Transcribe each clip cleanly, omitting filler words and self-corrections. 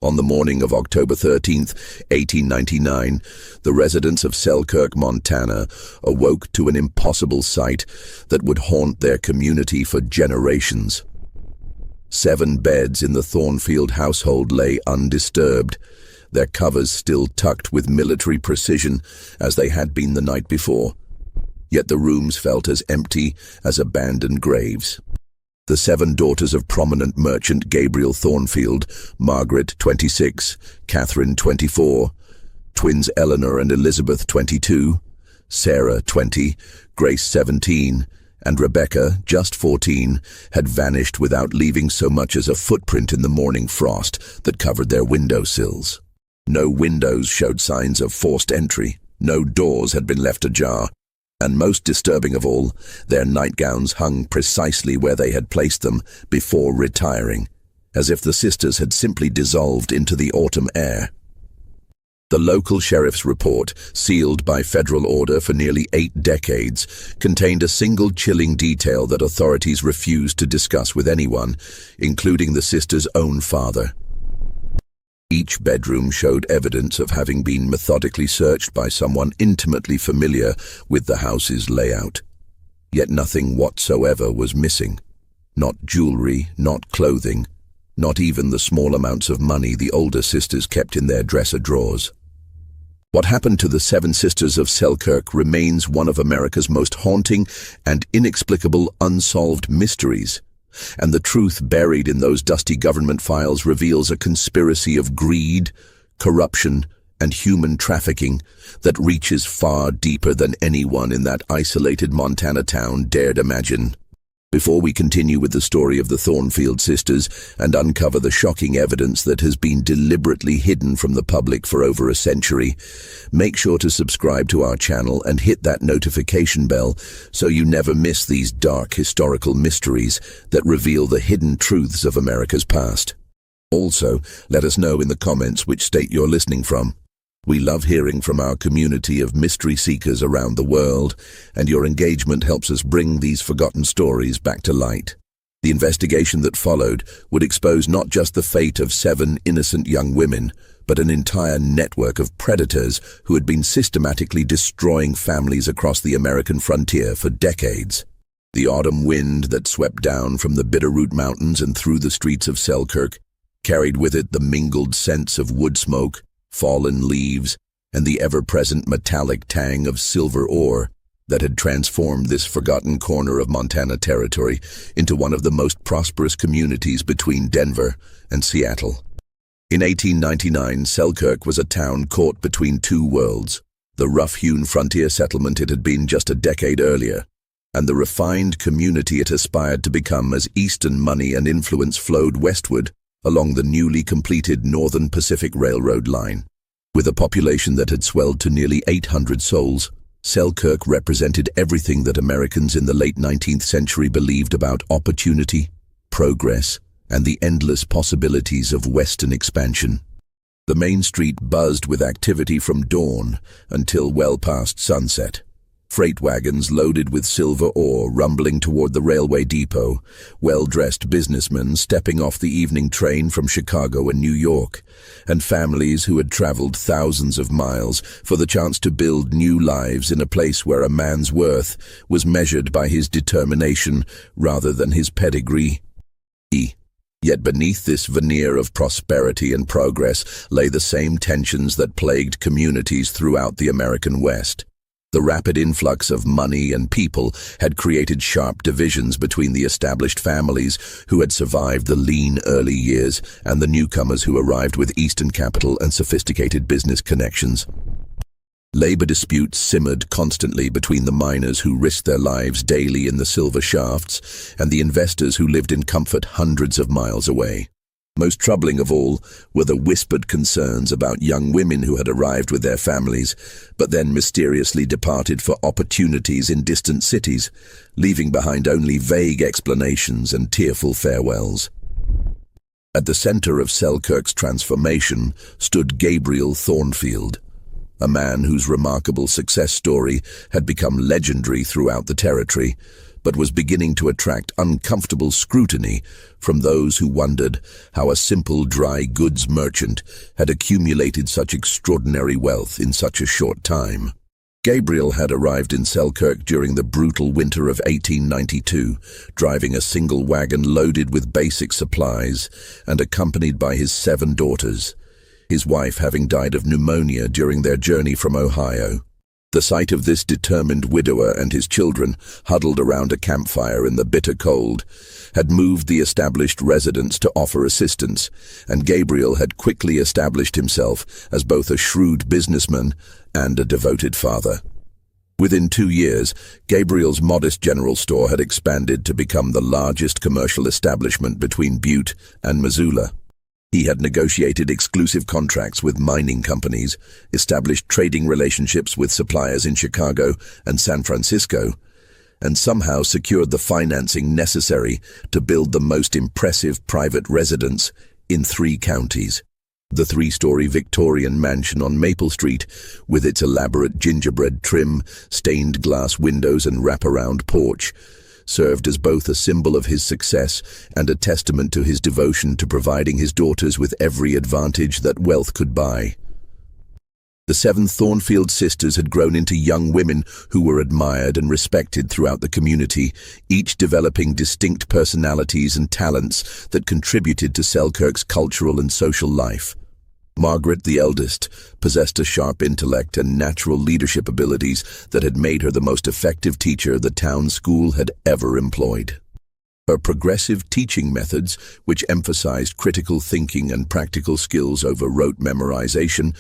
On the morning of October 13th, 1899, the residents of Selkirk, Montana, awoke to an impossible sight that would haunt their community for generations. 7 beds in the Thornfield household lay undisturbed, their covers still tucked with military precision as they had been the night before. Yet the rooms felt as empty as abandoned graves. The 7 daughters of prominent merchant Gabriel Thornfield, Margaret, 26, Catherine, 24, twins Eleanor and Elizabeth, 22, Sarah, 20, Grace, 17, and Rebecca, just 14, had vanished without leaving so much as a footprint in the morning frost that covered their windowsills. No windows showed signs of forced entry, no doors had been left ajar, and most disturbing of all, their nightgowns hung precisely where they had placed them before retiring, as if the sisters had simply dissolved into the autumn air. The local sheriff's report, sealed by federal order for nearly 8 decades, contained a single chilling detail that authorities refused to discuss with anyone, including the sisters' own father. Each bedroom showed evidence of having been methodically searched by someone intimately familiar with the house's layout. Yet nothing whatsoever was missing. Not jewelry, not clothing, not even the small amounts of money the older sisters kept in their dresser drawers. What happened to the 7 sisters of Selkirk remains one of America's most haunting and inexplicable unsolved mysteries. And the truth buried in those dusty government files reveals a conspiracy of greed, corruption, and human trafficking that reaches far deeper than anyone in that isolated Montana town dared imagine. Before we continue with the story of the Thornfield sisters and uncover the shocking evidence that has been deliberately hidden from the public for over a century, make sure to subscribe to our channel and hit that notification bell so you never miss these dark historical mysteries that reveal the hidden truths of America's past. Also, let us know in the comments which state you're listening from. We love hearing from our community of mystery seekers around the world, and your engagement helps us bring these forgotten stories back to light. The investigation that followed would expose not just the fate of 7 innocent young women, but an entire network of predators who had been systematically destroying families across the American frontier for decades. The autumn wind that swept down from the Bitterroot Mountains and through the streets of Selkirk carried with it the mingled scents of wood smoke, fallen leaves, and the ever-present metallic tang of silver ore that had transformed this forgotten corner of Montana territory into one of the most prosperous communities between Denver and Seattle. In 1899, Selkirk was a town caught between 2 worlds, the rough-hewn frontier settlement it had been just a decade earlier, and the refined community it aspired to become as Eastern money and influence flowed westward along the newly completed Northern Pacific Railroad line. With a population that had swelled to nearly 800 souls, Selkirk represented everything that Americans in the late 19th century believed about opportunity, progress, and the endless possibilities of Western expansion. The main street buzzed with activity from dawn until well past sunset. Freight wagons loaded with silver ore rumbling toward the railway depot, well-dressed businessmen stepping off the evening train from Chicago and New York, and families who had traveled thousands of miles for the chance to build new lives in a place where a man's worth was measured by his determination rather than his pedigree. Yet beneath this veneer of prosperity and progress lay the same tensions that plagued communities throughout the American West. The rapid influx of money and people had created sharp divisions between the established families who had survived the lean early years and the newcomers who arrived with Eastern capital and sophisticated business connections. Labor disputes simmered constantly between the miners who risked their lives daily in the silver shafts and the investors who lived in comfort hundreds of miles away. Most troubling of all were the whispered concerns about young women who had arrived with their families, but then mysteriously departed for opportunities in distant cities, leaving behind only vague explanations and tearful farewells. At the center of Selkirk's transformation stood Gabriel Thornfield, a man whose remarkable success story had become legendary throughout the territory, but was beginning to attract uncomfortable scrutiny from those who wondered how a simple dry goods merchant had accumulated such extraordinary wealth in such a short time. Gabriel had arrived in Selkirk during the brutal winter of 1892, driving a single wagon loaded with basic supplies and accompanied by his 7 daughters, his wife having died of pneumonia during their journey from Ohio. The sight of this determined widower and his children, huddled around a campfire in the bitter cold, had moved the established residents to offer assistance, and Gabriel had quickly established himself as both a shrewd businessman and a devoted father. Within 2 years, Gabriel's modest general store had expanded to become the largest commercial establishment between Butte and Missoula. He had negotiated exclusive contracts with mining companies, established trading relationships with suppliers in Chicago and San Francisco, and somehow secured the financing necessary to build the most impressive private residence in 3 counties. The 3-story Victorian mansion on Maple Street, with its elaborate gingerbread trim, stained glass windows and wraparound porch, served as both a symbol of his success and a testament to his devotion to providing his daughters with every advantage that wealth could buy. The 7 Thornfield sisters had grown into young women who were admired and respected throughout the community, each developing distinct personalities and talents that contributed to Selkirk's cultural and social life. Margaret, the eldest, possessed a sharp intellect and natural leadership abilities that had made her the most effective teacher the town school had ever employed. Her progressive teaching methods, which emphasized critical thinking and practical skills over rote memorization,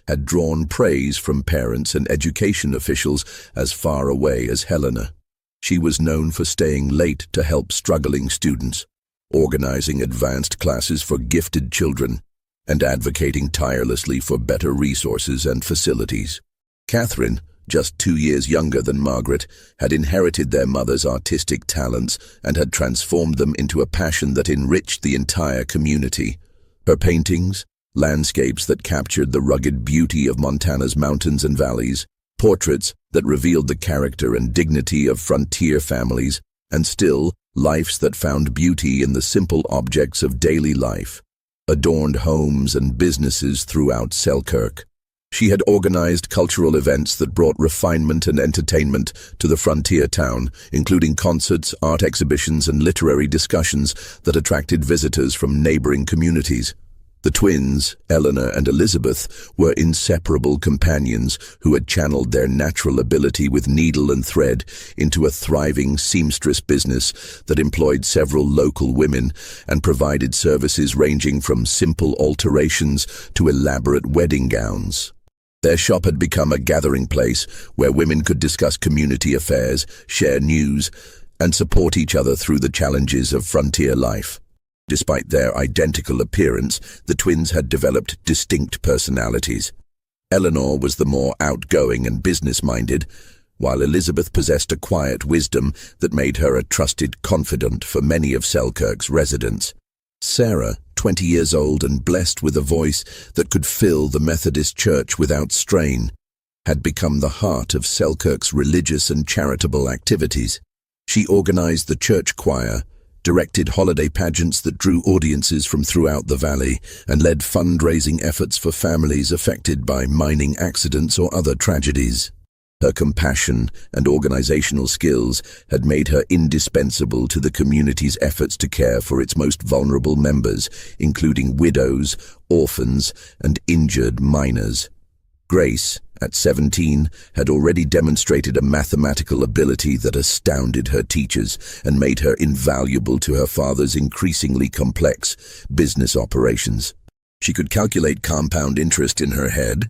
had drawn praise from parents and education officials as far away as Helena. She was known for staying late to help struggling students, organizing advanced classes for gifted children, and advocating tirelessly for better resources and facilities. Catherine, just 2 years younger than Margaret, had inherited their mother's artistic talents and had transformed them into a passion that enriched the entire community. Her paintings, landscapes that captured the rugged beauty of Montana's mountains and valleys, portraits that revealed the character and dignity of frontier families, and still, lives that found beauty in the simple objects of daily life, adorned homes and businesses throughout Selkirk. She had organized cultural events that brought refinement and entertainment to the frontier town, including concerts, art exhibitions, and literary discussions that attracted visitors from neighboring communities. The twins, Eleanor and Elizabeth, were inseparable companions who had channeled their natural ability with needle and thread into a thriving seamstress business that employed several local women and provided services ranging from simple alterations to elaborate wedding gowns. Their shop had become a gathering place where women could discuss community affairs, share news, and support each other through the challenges of frontier life. Despite their identical appearance, the twins had developed distinct personalities. Eleanor was the more outgoing and business-minded, while Elizabeth possessed a quiet wisdom that made her a trusted confidant for many of Selkirk's residents. Sarah, 20 years old and blessed with a voice that could fill the Methodist Church without strain, had become the heart of Selkirk's religious and charitable activities. She organized the church choir, directed holiday pageants that drew audiences from throughout the valley, and led fundraising efforts for families affected by mining accidents or other tragedies. Her compassion and organizational skills had made her indispensable to the community's efforts to care for its most vulnerable members, including widows, orphans, and injured miners. Grace, at 17, had already demonstrated a mathematical ability that astounded her teachers and made her invaluable to her father's increasingly complex business operations. She could calculate compound interest in her head,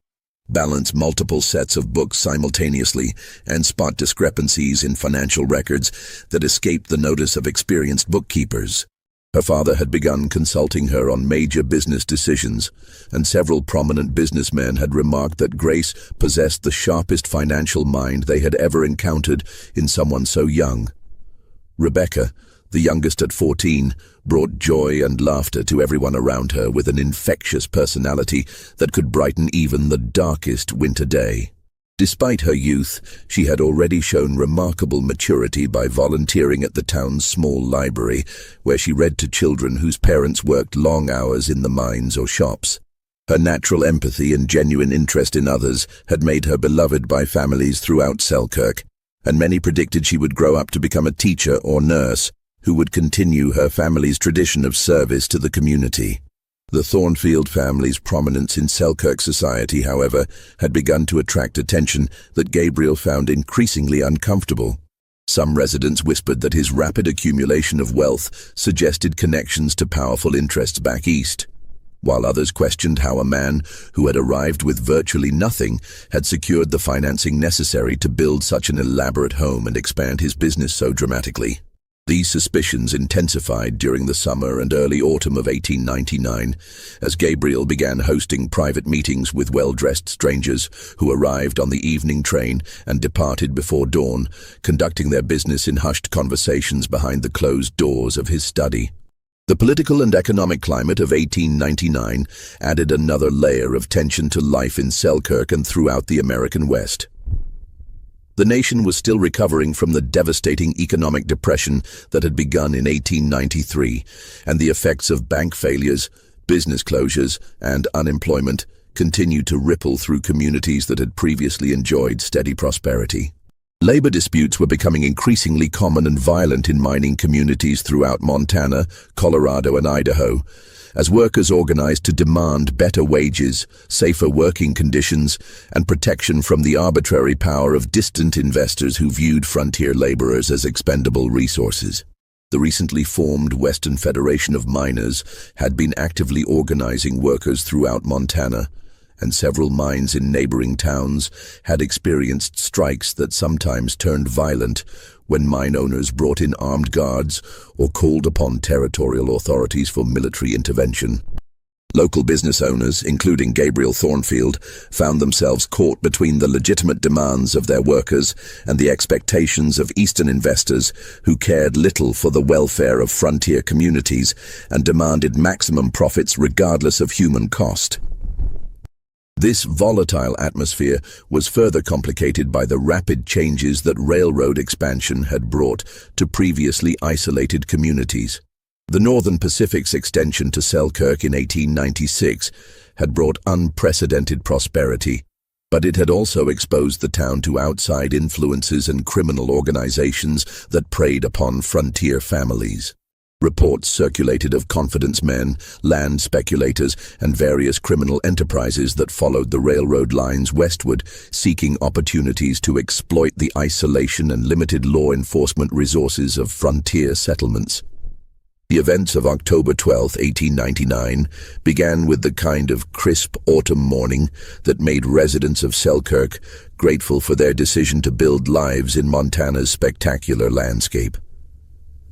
balance multiple sets of books simultaneously, and spot discrepancies in financial records that escaped the notice of experienced bookkeepers. Her father had begun consulting her on major business decisions, and several prominent businessmen had remarked that Grace possessed the sharpest financial mind they had ever encountered in someone so young. Rebecca, the youngest at 14, brought joy and laughter to everyone around her with an infectious personality that could brighten even the darkest winter day. Despite her youth, she had already shown remarkable maturity by volunteering at the town's small library, where she read to children whose parents worked long hours in the mines or shops. Her natural empathy and genuine interest in others had made her beloved by families throughout Selkirk, and many predicted she would grow up to become a teacher or nurse who would continue her family's tradition of service to the community. The Thornfield family's prominence in Selkirk society, however, had begun to attract attention that Gabriel found increasingly uncomfortable. Some residents whispered that his rapid accumulation of wealth suggested connections to powerful interests back east, while others questioned how a man who had arrived with virtually nothing had secured the financing necessary to build such an elaborate home and expand his business so dramatically. These suspicions intensified during the summer and early autumn of 1899, as Gabriel began hosting private meetings with well-dressed strangers who arrived on the evening train and departed before dawn, conducting their business in hushed conversations behind the closed doors of his study. The political and economic climate of 1899 added another layer of tension to life in Selkirk and throughout the American West. The nation was still recovering from the devastating economic depression that had begun in 1893, and the effects of bank failures, business closures, and unemployment continued to ripple through communities that had previously enjoyed steady prosperity. Labor disputes were becoming increasingly common and violent in mining communities throughout Montana, Colorado, and Idaho, as workers organized to demand better wages, safer working conditions, and protection from the arbitrary power of distant investors who viewed frontier laborers as expendable resources. The recently formed Western Federation of Miners had been actively organizing workers throughout Montana, and several mines in neighboring towns had experienced strikes that sometimes turned violent when mine owners brought in armed guards or called upon territorial authorities for military intervention. Local business owners, including Gabriel Thornfield, found themselves caught between the legitimate demands of their workers and the expectations of Eastern investors who cared little for the welfare of frontier communities and demanded maximum profits regardless of human cost. This volatile atmosphere was further complicated by the rapid changes that railroad expansion had brought to previously isolated communities. The Northern Pacific's extension to Selkirk in 1896 had brought unprecedented prosperity, but it had also exposed the town to outside influences and criminal organizations that preyed upon frontier families. Reports circulated of confidence men, land speculators, and various criminal enterprises that followed the railroad lines westward, seeking opportunities to exploit the isolation and limited law enforcement resources of frontier settlements. The events of October 12, 1899, began with the kind of crisp autumn morning that made residents of Selkirk grateful for their decision to build lives in Montana's spectacular landscape.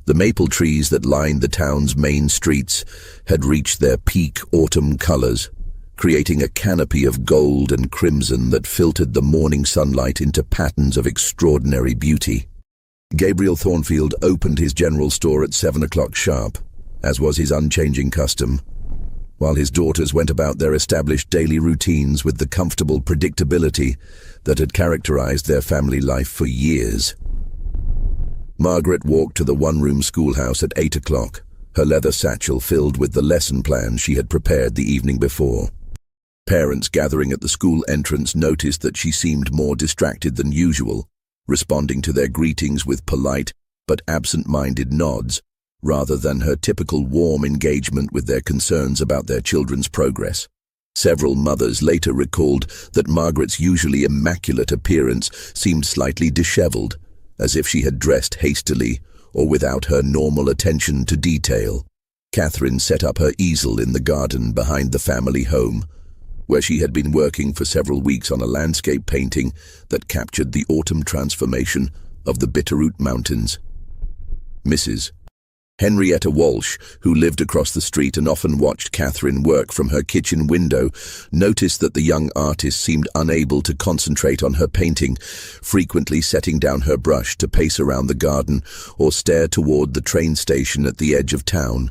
The maple trees that lined the town's main streets had reached their peak autumn colors, creating a canopy of gold and crimson that filtered the morning sunlight into patterns of extraordinary beauty. Gabriel Thornfield opened his general store at 7 o'clock sharp, as was his unchanging custom, while his daughters went about their established daily routines with the comfortable predictability that had characterized their family life for years. Margaret walked to the one-room schoolhouse at 8 o'clock, her leather satchel filled with the lesson plans she had prepared the evening before. Parents gathering at the school entrance noticed that she seemed more distracted than usual, responding to their greetings with polite but absent-minded nods, rather than her typical warm engagement with their concerns about their children's progress. Several mothers later recalled that Margaret's usually immaculate appearance seemed slightly disheveled, as if she had dressed hastily or without her normal attention to detail. Catherine set up her easel in the garden behind the family home, where she had been working for several weeks on a landscape painting that captured the autumn transformation of the Bitterroot Mountains. Mrs. Henrietta Walsh, who lived across the street and often watched Catherine work from her kitchen window, noticed that the young artist seemed unable to concentrate on her painting, frequently setting down her brush to pace around the garden or stare toward the train station at the edge of town.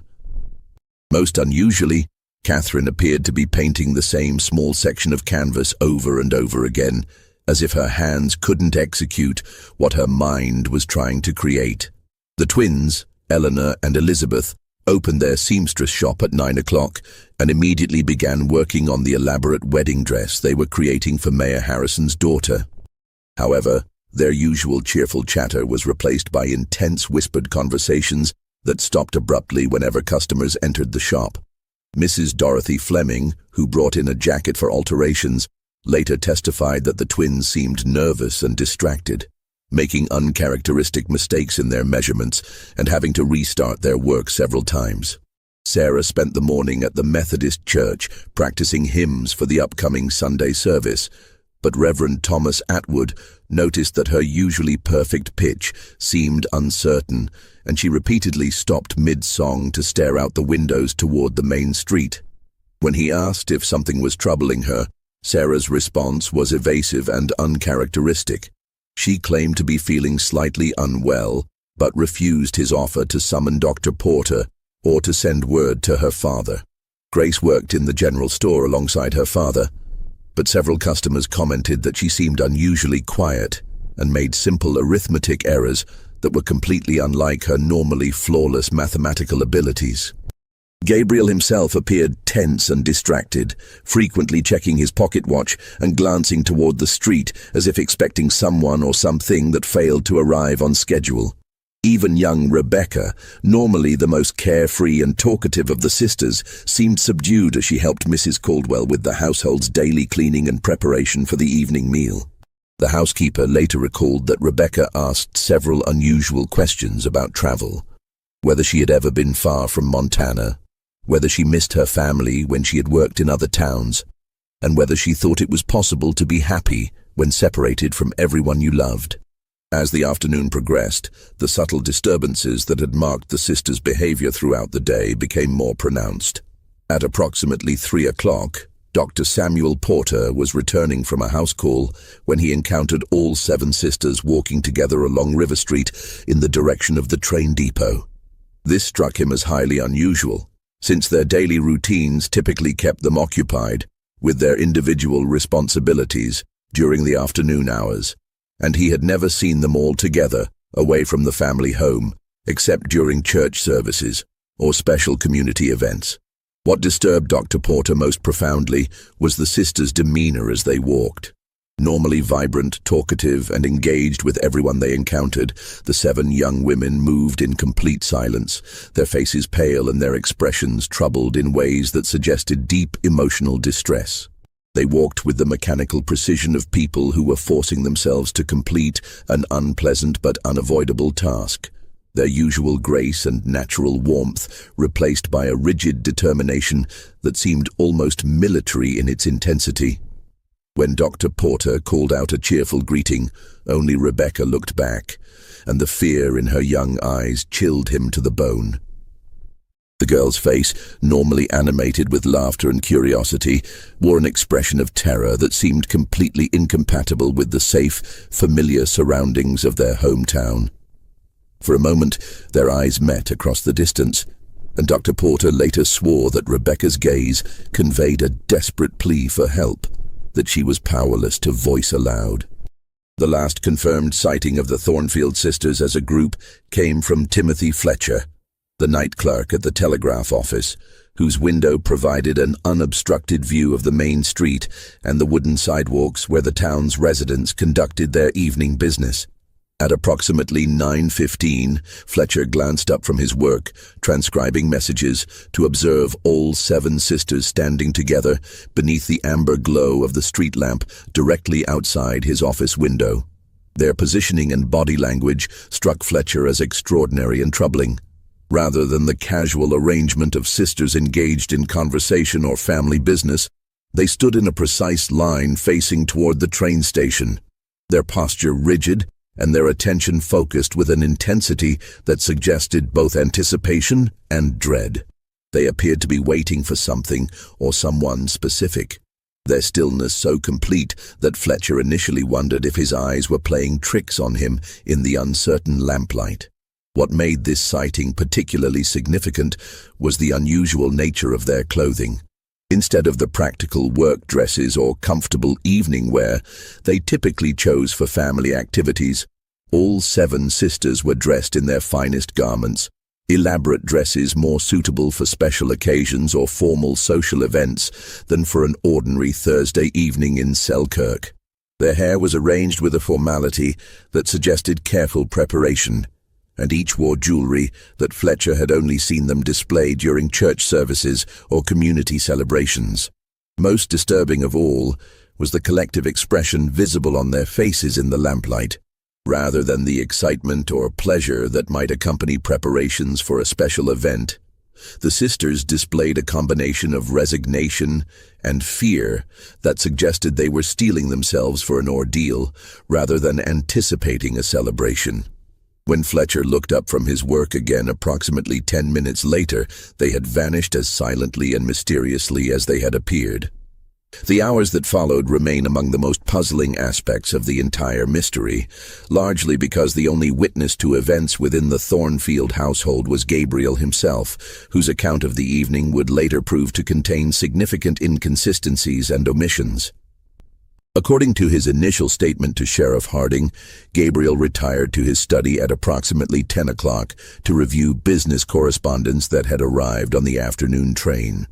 Most unusually, Catherine appeared to be painting the same small section of canvas over and over again, as if her hands couldn't execute what her mind was trying to create. The twins, Eleanor and Elizabeth, opened their seamstress shop at 9 o'clock and immediately began working on the elaborate wedding dress they were creating for Mayor Harrison's daughter. However, their usual cheerful chatter was replaced by intense whispered conversations that stopped abruptly whenever customers entered the shop. Mrs. Dorothy Fleming, who brought in a jacket for alterations, later testified that the twins seemed nervous and distracted, making uncharacteristic mistakes in their measurements and having to restart their work several times. Sarah spent the morning at the Methodist Church practicing hymns for the upcoming Sunday service, but Reverend Thomas Atwood noticed that her usually perfect pitch seemed uncertain, and she repeatedly stopped mid-song to stare out the windows toward the main street. When he asked if something was troubling her, Sarah's response was evasive and uncharacteristic. She claimed to be feeling slightly unwell, but refused his offer to summon Dr. Porter or to send word to her father. Grace worked in the general store alongside her father, but several customers commented that she seemed unusually quiet and made simple arithmetic errors that were completely unlike her normally flawless mathematical abilities. Gabriel himself appeared tense and distracted, frequently checking his pocket watch and glancing toward the street as if expecting someone or something that failed to arrive on schedule. Even young Rebecca, normally the most carefree and talkative of the sisters, seemed subdued as she helped Mrs. Caldwell with the household's daily cleaning and preparation for the evening meal. The housekeeper later recalled that Rebecca asked several unusual questions about travel, whether she had ever been far from Montana, whether she missed her family when she had worked in other towns, and whether she thought it was possible to be happy when separated from everyone you loved. As the afternoon progressed, the subtle disturbances that had marked the sisters' behavior throughout the day became more pronounced. At approximately 3 o'clock, Dr. Samuel Porter was returning from a house call when he encountered all 7 sisters walking together along River Street in the direction of the train depot. This struck him as highly unusual, since their daily routines typically kept them occupied with their individual responsibilities during the afternoon hours, and he had never seen them all together away from the family home, except during church services or special community events. What disturbed Dr. Porter most profoundly was the sisters' demeanor as they walked. Normally vibrant, talkative, and engaged with everyone they encountered, the 7 young women moved in complete silence, their faces pale and their expressions troubled in ways that suggested deep emotional distress. They walked with the mechanical precision of people who were forcing themselves to complete an unpleasant but unavoidable task, their usual grace and natural warmth replaced by a rigid determination that seemed almost military in its intensity. When Dr. Porter called out a cheerful greeting, only Rebecca looked back, and the fear in her young eyes chilled him to the bone. The girl's face, normally animated with laughter and curiosity, wore an expression of terror that seemed completely incompatible with the safe, familiar surroundings of their hometown. For a moment, their eyes met across the distance, and Dr. Porter later swore that Rebecca's gaze conveyed a desperate plea for help that she was powerless to voice aloud. The last confirmed sighting of the Thornfield sisters as a group came from Timothy Fletcher, the night clerk at the telegraph office, whose window provided an unobstructed view of the main street and the wooden sidewalks where the town's residents conducted their evening business. At approximately 9:15, Fletcher glanced up from his work, transcribing messages, to observe all 7 sisters standing together beneath the amber glow of the street lamp directly outside his office window. Their positioning and body language struck Fletcher as extraordinary and troubling. Rather than the casual arrangement of sisters engaged in conversation or family business, they stood in a precise line facing toward the train station, their posture rigid and their attention focused with an intensity that suggested both anticipation and dread. They appeared to be waiting for something or someone specific, their stillness so complete that Fletcher initially wondered if his eyes were playing tricks on him in the uncertain lamplight. What made this sighting particularly significant was the unusual nature of their clothing. Instead of the practical work dresses or comfortable evening wear they typically chose for family activities, all 7 sisters were dressed in their finest garments, elaborate dresses more suitable for special occasions or formal social events than for an ordinary Thursday evening in Selkirk. Their hair was arranged with a formality that suggested careful preparation, and each wore jewelry that Fletcher had only seen them display during church services or community celebrations. Most disturbing of all was the collective expression visible on their faces in the lamplight. Rather than the excitement or pleasure that might accompany preparations for a special event, the sisters displayed a combination of resignation and fear that suggested they were steeling themselves for an ordeal rather than anticipating a celebration. When Fletcher looked up from his work again approximately 10 minutes later, they had vanished as silently and mysteriously as they had appeared. The hours that followed remain among the most puzzling aspects of the entire mystery, largely because the only witness to events within the Thornfield household was Gabriel himself, whose account of the evening would later prove to contain significant inconsistencies and omissions. According to his initial statement to Sheriff Harding, Gabriel retired to his study at approximately 10 o'clock to review business correspondence that had arrived on the afternoon train.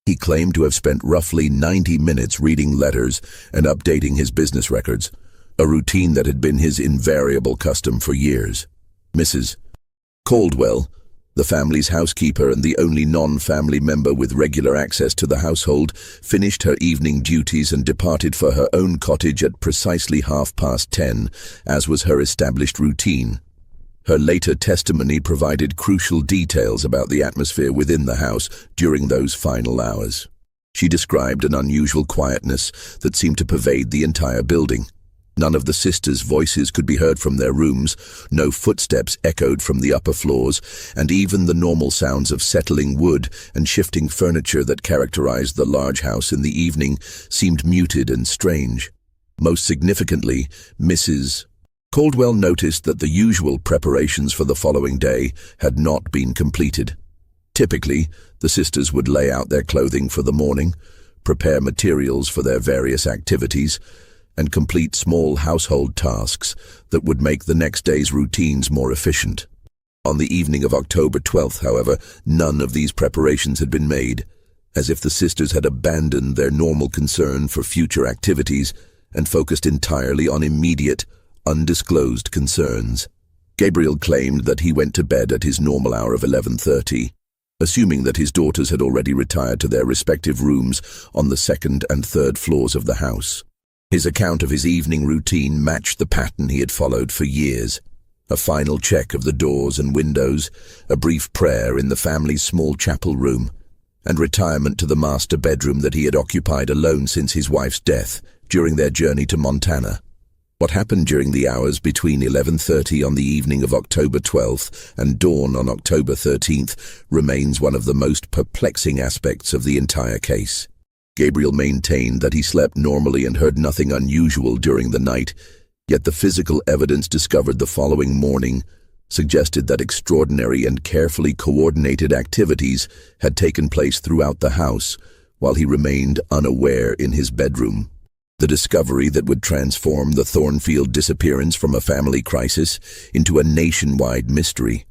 He claimed to have spent roughly 90 minutes reading letters and updating his business records, a routine that had been his invariable custom for years. Mrs. Caldwell, the family's housekeeper and the only non-family member with regular access to the household, finished her evening duties and departed for her own cottage at precisely 10:30, as was her established routine. Her later testimony provided crucial details about the atmosphere within the house during those final hours. She described an unusual quietness that seemed to pervade the entire building. None of the sisters' voices could be heard from their rooms, no footsteps echoed from the upper floors, and even the normal sounds of settling wood and shifting furniture that characterized the large house in the evening seemed muted and strange. Most significantly, Mrs. Caldwell noticed that the usual preparations for the following day had not been completed. Typically, the sisters would lay out their clothing for the morning, prepare materials for their various activities, and complete small household tasks that would make the next day's routines more efficient. On the evening of October 12th, however, none of these preparations had been made, as if the sisters had abandoned their normal concern for future activities and focused entirely on immediate, undisclosed concerns. Gabriel claimed that he went to bed at his normal hour of 11:30, assuming that his daughters had already retired to their respective rooms on the 2nd and 3rd floors of the house. His account of his evening routine matched the pattern he had followed for years. A final check of the doors and windows, a brief prayer in the family's small chapel room, and retirement to the master bedroom that he had occupied alone since his wife's death during their journey to Montana. What happened during the hours between 11:30 on the evening of October 12th and dawn on October 13th remains one of the most perplexing aspects of the entire case. Gabriel maintained that he slept normally and heard nothing unusual during the night, yet the physical evidence discovered the following morning suggested that extraordinary and carefully coordinated activities had taken place throughout the house while he remained unaware in his bedroom. The discovery that would transform the Thornfield disappearance from a family crisis into a nationwide mystery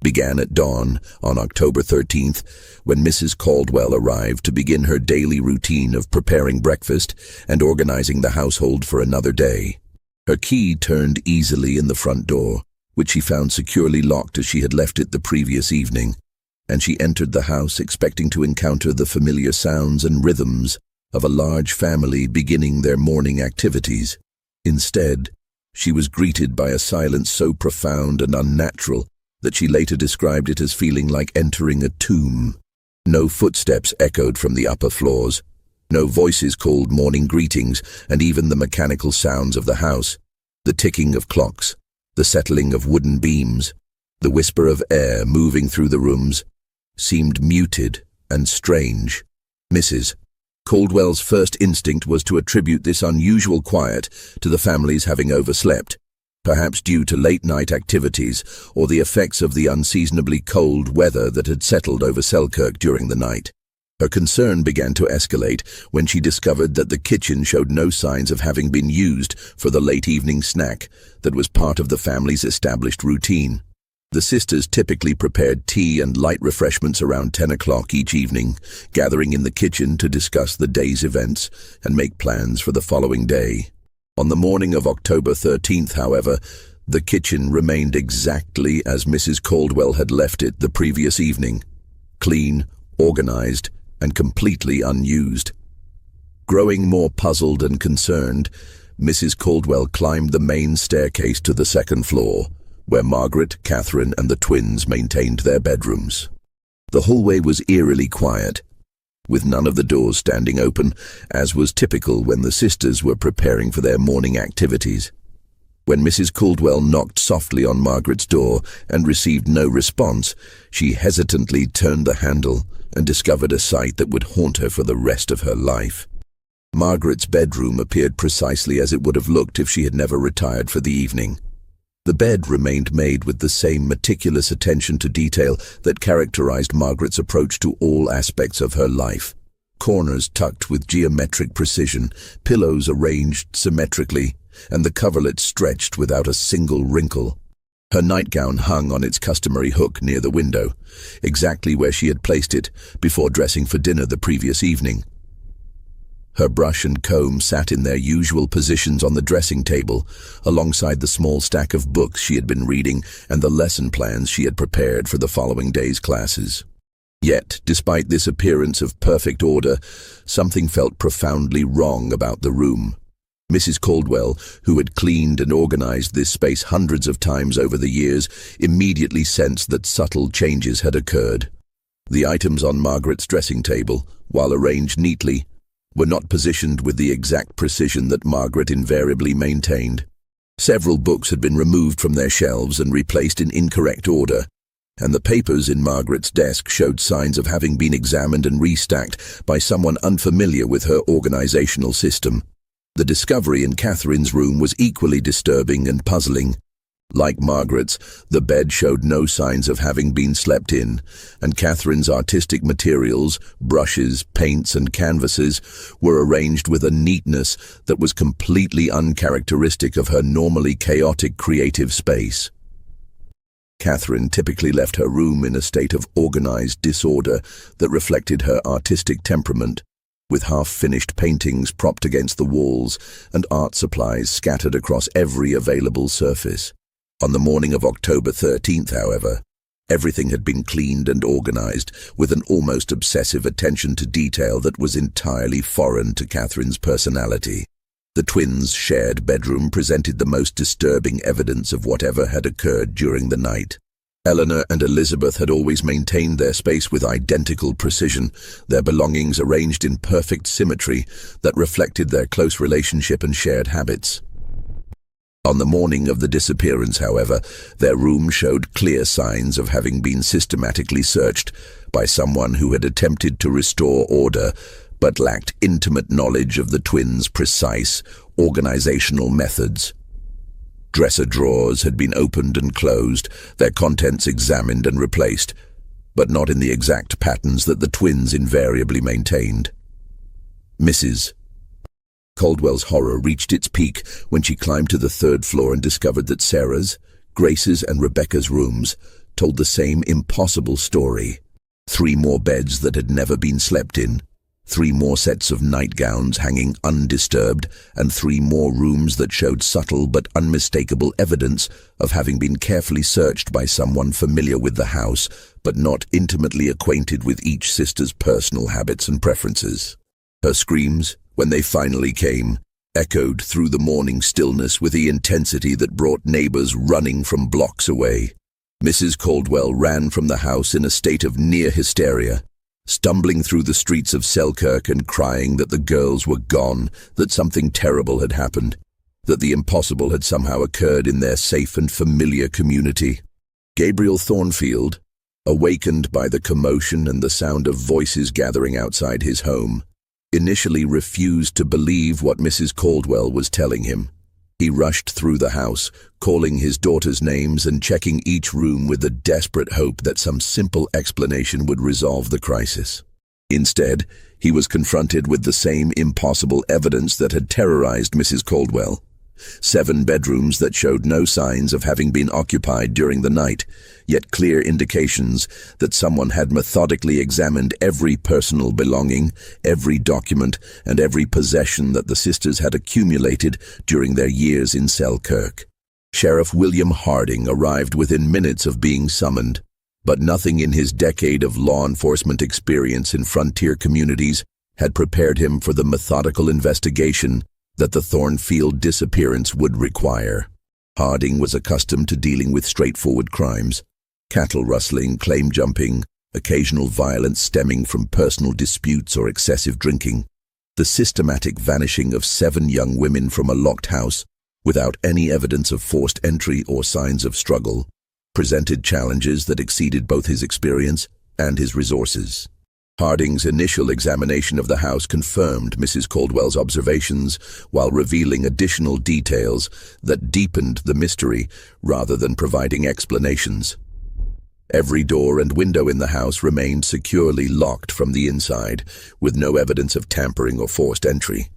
began at dawn on October 13th, when Mrs. Caldwell arrived to begin her daily routine of preparing breakfast and organizing the household for another day. Her key turned easily in the front door, which she found securely locked as she had left it the previous evening, and she entered the house expecting to encounter the familiar sounds and rhythms of a large family beginning their morning activities. Instead, she was greeted by a silence so profound and unnatural that she later described it as feeling like entering a tomb. No footsteps echoed from the upper floors. No voices called morning greetings, and even the mechanical sounds of the house, the ticking of clocks, the settling of wooden beams, the whisper of air moving through the rooms, seemed muted and strange. Mrs. Caldwell's first instinct was to attribute this unusual quiet to the family's having overslept, perhaps due to late-night activities or the effects of the unseasonably cold weather that had settled over Selkirk during the night. Her concern began to escalate when she discovered that the kitchen showed no signs of having been used for the late evening snack that was part of the family's established routine. The sisters typically prepared tea and light refreshments around 10 o'clock each evening, gathering in the kitchen to discuss the day's events and make plans for the following day. On the morning of October 13th, however, the kitchen remained exactly as Mrs. Caldwell had left it the previous evening: clean, organized, and completely unused. Growing more puzzled and concerned, Mrs. Caldwell climbed the main staircase to the second floor, where Margaret, Catherine, and the twins maintained their bedrooms. The hallway was eerily quiet, with none of the doors standing open, as was typical when the sisters were preparing for their morning activities. When Mrs. Caldwell knocked softly on Margaret's door and received no response, she hesitantly turned the handle and discovered a sight that would haunt her for the rest of her life. Margaret's bedroom appeared precisely as it would have looked if she had never retired for the evening. The bed remained made with the same meticulous attention to detail that characterized Margaret's approach to all aspects of her life. Corners tucked with geometric precision, pillows arranged symmetrically, and the coverlet stretched without a single wrinkle. Her nightgown hung on its customary hook near the window, exactly where she had placed it before dressing for dinner the previous evening. Her brush and comb sat in their usual positions on the dressing table, alongside the small stack of books she had been reading and the lesson plans she had prepared for the following day's classes. Yet, despite this appearance of perfect order, something felt profoundly wrong about the room. Mrs. Caldwell, who had cleaned and organized this space hundreds of times over the years, immediately sensed that subtle changes had occurred. The items on Margaret's dressing table, while arranged neatly, were not positioned with the exact precision that Margaret invariably maintained. Several books had been removed from their shelves and replaced in incorrect order, and the papers in Margaret's desk showed signs of having been examined and restacked by someone unfamiliar with her organizational system. The discovery in Catherine's room was equally disturbing and puzzling. Like Margaret's, the bed showed no signs of having been slept in, and Catherine's artistic materials, brushes, paints, and canvases were arranged with a neatness that was completely uncharacteristic of her normally chaotic creative space. Catherine typically left her room in a state of organized disorder that reflected her artistic temperament, with half-finished paintings propped against the walls and art supplies scattered across every available surface. On the morning of October 13th, however, everything had been cleaned and organized with an almost obsessive attention to detail that was entirely foreign to Catherine's personality. The twins' shared bedroom presented the most disturbing evidence of whatever had occurred during the night. Eleanor and Elizabeth had always maintained their space with identical precision, their belongings arranged in perfect symmetry that reflected their close relationship and shared habits. On the morning of the disappearance, however, their room showed clear signs of having been systematically searched by someone who had attempted to restore order but lacked intimate knowledge of the twins' precise organizational methods. Dresser drawers had been opened and closed, their contents examined and replaced, but not in the exact patterns that the twins invariably maintained. Mrs. Caldwell's horror reached its peak when she climbed to the third floor and discovered that Sarah's, Grace's, and Rebecca's rooms told the same impossible story. 3 more beds that had never been slept in, 3 more sets of nightgowns hanging undisturbed, and 3 more rooms that showed subtle but unmistakable evidence of having been carefully searched by someone familiar with the house, but not intimately acquainted with each sister's personal habits and preferences. Her screams, when they finally came, echoed through the morning stillness with the intensity that brought neighbors running from blocks away. Mrs. Caldwell ran from the house in a state of near hysteria, stumbling through the streets of Selkirk and crying that the girls were gone, that something terrible had happened, that the impossible had somehow occurred in their safe and familiar community. Gabriel Thornfield, awakened by the commotion and the sound of voices gathering outside his home, initially refused to believe what Mrs. Caldwell was telling him. He rushed through the house, calling his daughters' names and checking each room with the desperate hope that some simple explanation would resolve the crisis. Instead, he was confronted with the same impossible evidence that had terrorized Mrs. Caldwell. 7 bedrooms that showed no signs of having been occupied during the night, yet clear indications that someone had methodically examined every personal belonging, every document, and every possession that the sisters had accumulated during their years in Selkirk. Sheriff William Harding arrived within minutes of being summoned, but nothing in his decade of law enforcement experience in frontier communities had prepared him for the methodical investigation that the Thornfield disappearance would require. Harding was accustomed to dealing with straightforward crimes: cattle rustling, claim jumping, occasional violence stemming from personal disputes or excessive drinking. The systematic vanishing of 7 young women from a locked house, without any evidence of forced entry or signs of struggle, presented challenges that exceeded both his experience and his resources. Harding's initial examination of the house confirmed Mrs. Caldwell's observations while revealing additional details that deepened the mystery rather than providing explanations. Every door and window in the house remained securely locked from the inside, with no evidence of tampering or forced entry.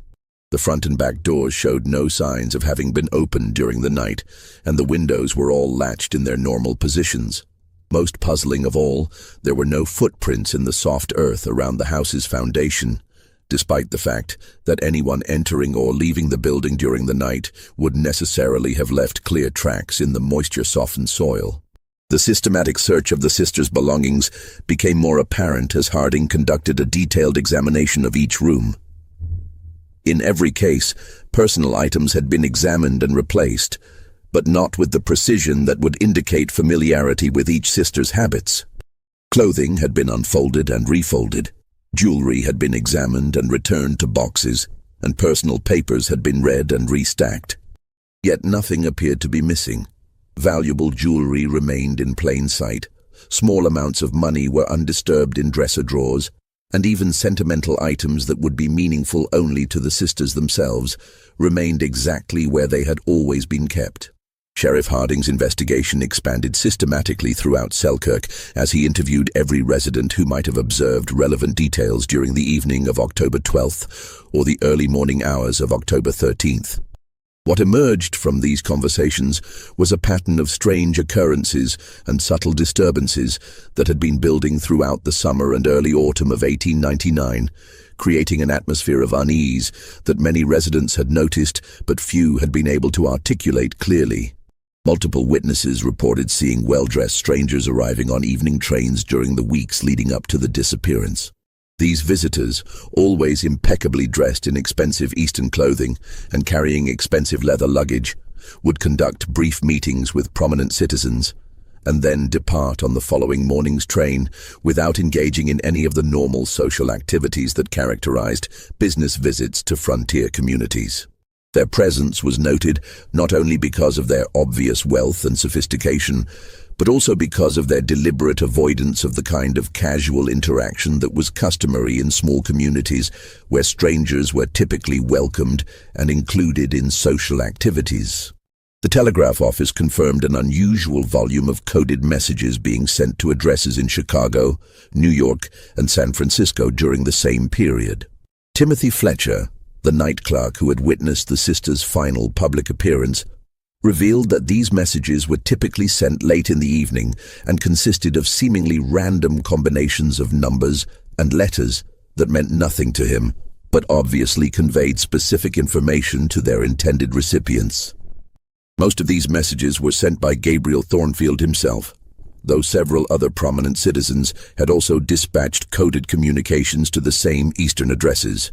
The front and back doors showed no signs of having been opened during the night, and the windows were all latched in their normal positions. Most puzzling of all, there were no footprints in the soft earth around the house's foundation, despite the fact that anyone entering or leaving the building during the night would necessarily have left clear tracks in the moisture-softened soil. The systematic search of the sisters' belongings became more apparent as Harding conducted a detailed examination of each room. In every case, personal items had been examined and replaced, but not with the precision that would indicate familiarity with each sister's habits. Clothing had been unfolded and refolded, jewelry had been examined and returned to boxes, and personal papers had been read and restacked. Yet nothing appeared to be missing. Valuable jewelry remained in plain sight, small amounts of money were undisturbed in dresser drawers, and even sentimental items that would be meaningful only to the sisters themselves remained exactly where they had always been kept. Sheriff Harding's investigation expanded systematically throughout Selkirk as he interviewed every resident who might have observed relevant details during the evening of October 12th or the early morning hours of October 13th. What emerged from these conversations was a pattern of strange occurrences and subtle disturbances that had been building throughout the summer and early autumn of 1899, creating an atmosphere of unease that many residents had noticed but few had been able to articulate clearly. Multiple witnesses reported seeing well-dressed strangers arriving on evening trains during the weeks leading up to the disappearance. These visitors, always impeccably dressed in expensive Eastern clothing and carrying expensive leather luggage, would conduct brief meetings with prominent citizens and then depart on the following morning's train without engaging in any of the normal social activities that characterized business visits to frontier communities. Their presence was noted not only because of their obvious wealth and sophistication, but also because of their deliberate avoidance of the kind of casual interaction that was customary in small communities where strangers were typically welcomed and included in social activities. The telegraph office confirmed an unusual volume of coded messages being sent to addresses in Chicago, New York, and San Francisco during the same period. Timothy Fletcher, the night clerk who had witnessed the sisters' final public appearance, revealed that these messages were typically sent late in the evening and consisted of seemingly random combinations of numbers and letters that meant nothing to him, but obviously conveyed specific information to their intended recipients. Most of these messages were sent by Gabriel Thornfield himself, though several other prominent citizens had also dispatched coded communications to the same Eastern addresses.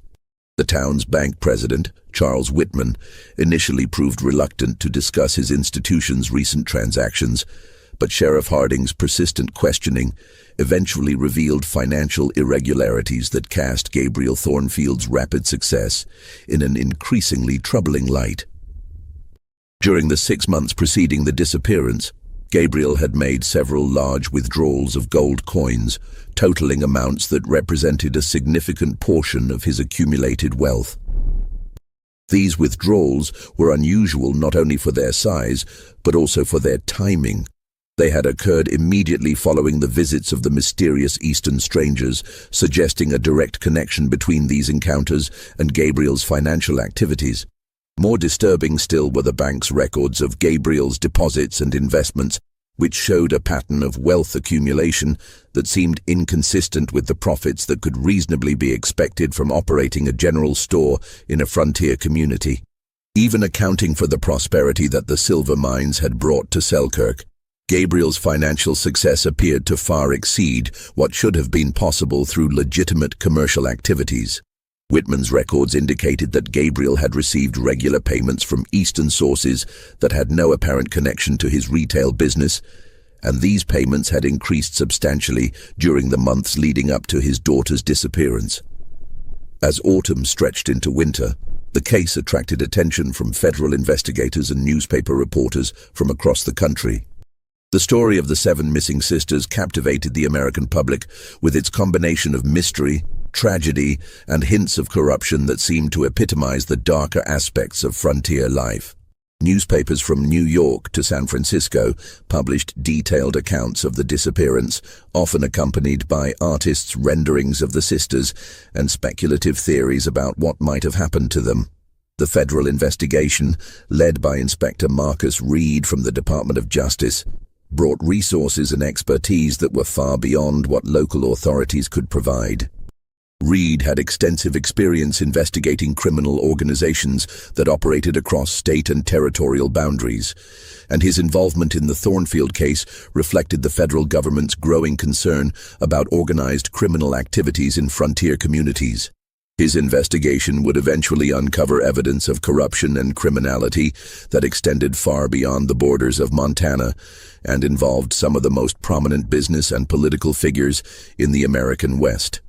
The town's bank president, Charles Whitman, initially proved reluctant to discuss his institution's recent transactions, but Sheriff Harding's persistent questioning eventually revealed financial irregularities that cast Gabriel Thornfield's rapid success in an increasingly troubling light. During the 6 months preceding the disappearance, Gabriel had made several large withdrawals of gold coins, totaling amounts that represented a significant portion of his accumulated wealth. These withdrawals were unusual not only for their size, but also for their timing. They had occurred immediately following the visits of the mysterious Eastern strangers, suggesting a direct connection between these encounters and Gabriel's financial activities. More disturbing still were the bank's records of Gabriel's deposits and investments, which showed a pattern of wealth accumulation that seemed inconsistent with the profits that could reasonably be expected from operating a general store in a frontier community. Even accounting for the prosperity that the silver mines had brought to Selkirk, Gabriel's financial success appeared to far exceed what should have been possible through legitimate commercial activities. Whitman's records indicated that Gabriel had received regular payments from Eastern sources that had no apparent connection to his retail business, and these payments had increased substantially during the months leading up to his daughter's disappearance. As autumn stretched into winter, the case attracted attention from federal investigators and newspaper reporters from across the country. The story of the 7 missing sisters captivated the American public with its combination of mystery, tragedy, and hints of corruption that seemed to epitomize the darker aspects of frontier life. Newspapers from New York to San Francisco published detailed accounts of the disappearance, often accompanied by artists' renderings of the sisters and speculative theories about what might have happened to them. The federal investigation, led by Inspector Marcus Reed from the Department of Justice, brought resources and expertise that were far beyond what local authorities could provide. Reed had extensive experience investigating criminal organizations that operated across state and territorial boundaries, and his involvement in the Thornfield case reflected the federal government's growing concern about organized criminal activities in frontier communities. His investigation would eventually uncover evidence of corruption and criminality that extended far beyond the borders of Montana and involved some of the most prominent business and political figures in the American West.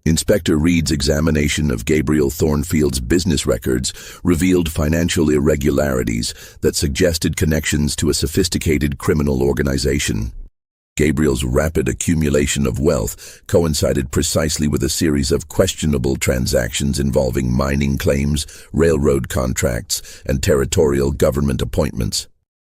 Inspector Reed's examination of Gabriel Thornfield's business records revealed financial irregularities that suggested connections to a sophisticated criminal organization. Gabriel's rapid accumulation of wealth coincided precisely with a series of questionable transactions involving mining claims, railroad contracts, and territorial government appointments.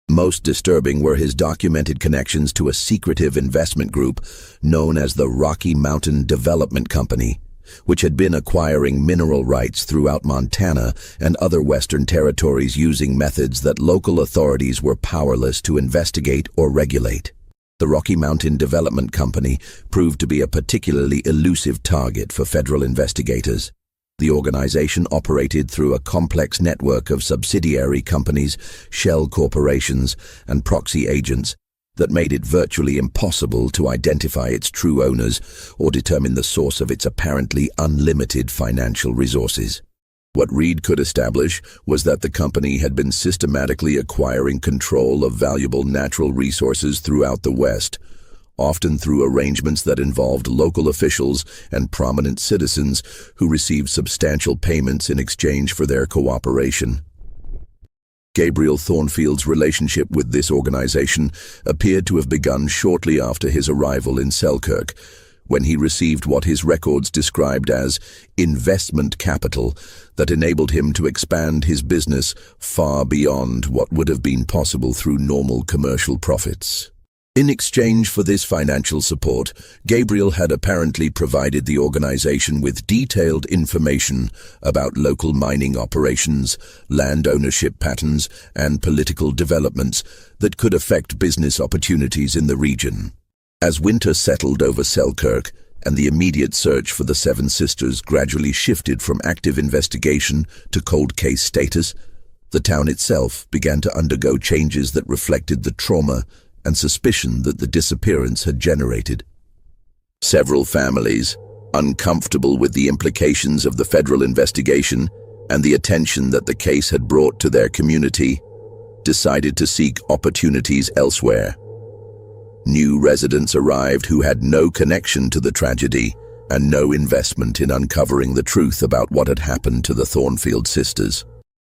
Most disturbing were his documented connections to a secretive investment group known as the Rocky Mountain Development Company, which had been acquiring mineral rights throughout Montana and other western territories using methods that local authorities were powerless to investigate or regulate. The Rocky Mountain Development Company proved to be a particularly elusive target for federal investigators. The organization operated through a complex network of subsidiary companies, shell corporations, and proxy agents that made it virtually impossible to identify its true owners or determine the source of its apparently unlimited financial resources. What Reed could establish was that the company had been systematically acquiring control of valuable natural resources throughout the West, often through arrangements that involved local officials and prominent citizens who received substantial payments in exchange for their cooperation. Gabriel Thornfield's relationship with this organization appeared to have begun shortly after his arrival in Selkirk, when he received what his records described as investment capital that enabled him to expand his business far beyond what would have been possible through normal commercial profits. In exchange for this financial support, Gabriel had apparently provided the organization with detailed information about local mining operations, land ownership patterns, and political developments that could affect business opportunities in the region. As winter settled over Selkirk and the immediate search for the 7 sisters gradually shifted from active investigation to cold case status, the town itself began to undergo changes that reflected the trauma and suspicion that the disappearance had generated. Several families, uncomfortable with the implications of the federal investigation and the attention that the case had brought to their community, decided to seek opportunities elsewhere. New residents arrived who had no connection to the tragedy and no investment in uncovering the truth about what had happened to the Thornfield sisters.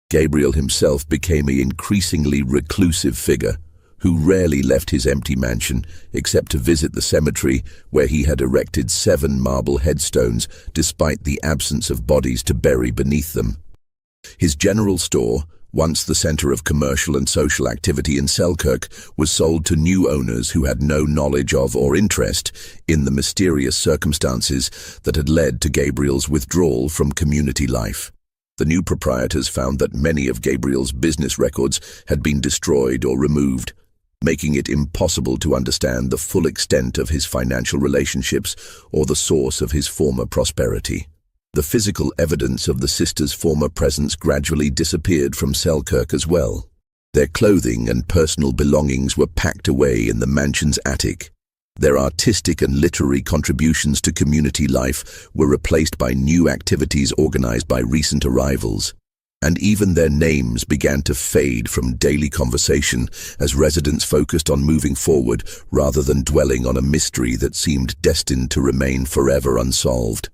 Gabriel himself became an increasingly reclusive figure who rarely left his empty mansion except to visit the cemetery where he had erected 7 marble headstones despite the absence of bodies to bury beneath them. His general store, once the center of commercial and social activity in Selkirk, was sold to new owners who had no knowledge of or interest in the mysterious circumstances that had led to Gabriel's withdrawal from community life. The new proprietors found that many of Gabriel's business records had been destroyed or removed, making it impossible to understand the full extent of his financial relationships or the source of his former prosperity. The physical evidence of the sisters' former presence gradually disappeared from Selkirk as well. Their clothing and personal belongings were packed away in the mansion's attic. Their artistic and literary contributions to community life were replaced by new activities organized by recent arrivals. And even their names began to fade from daily conversation as residents focused on moving forward rather than dwelling on a mystery that seemed destined to remain forever unsolved.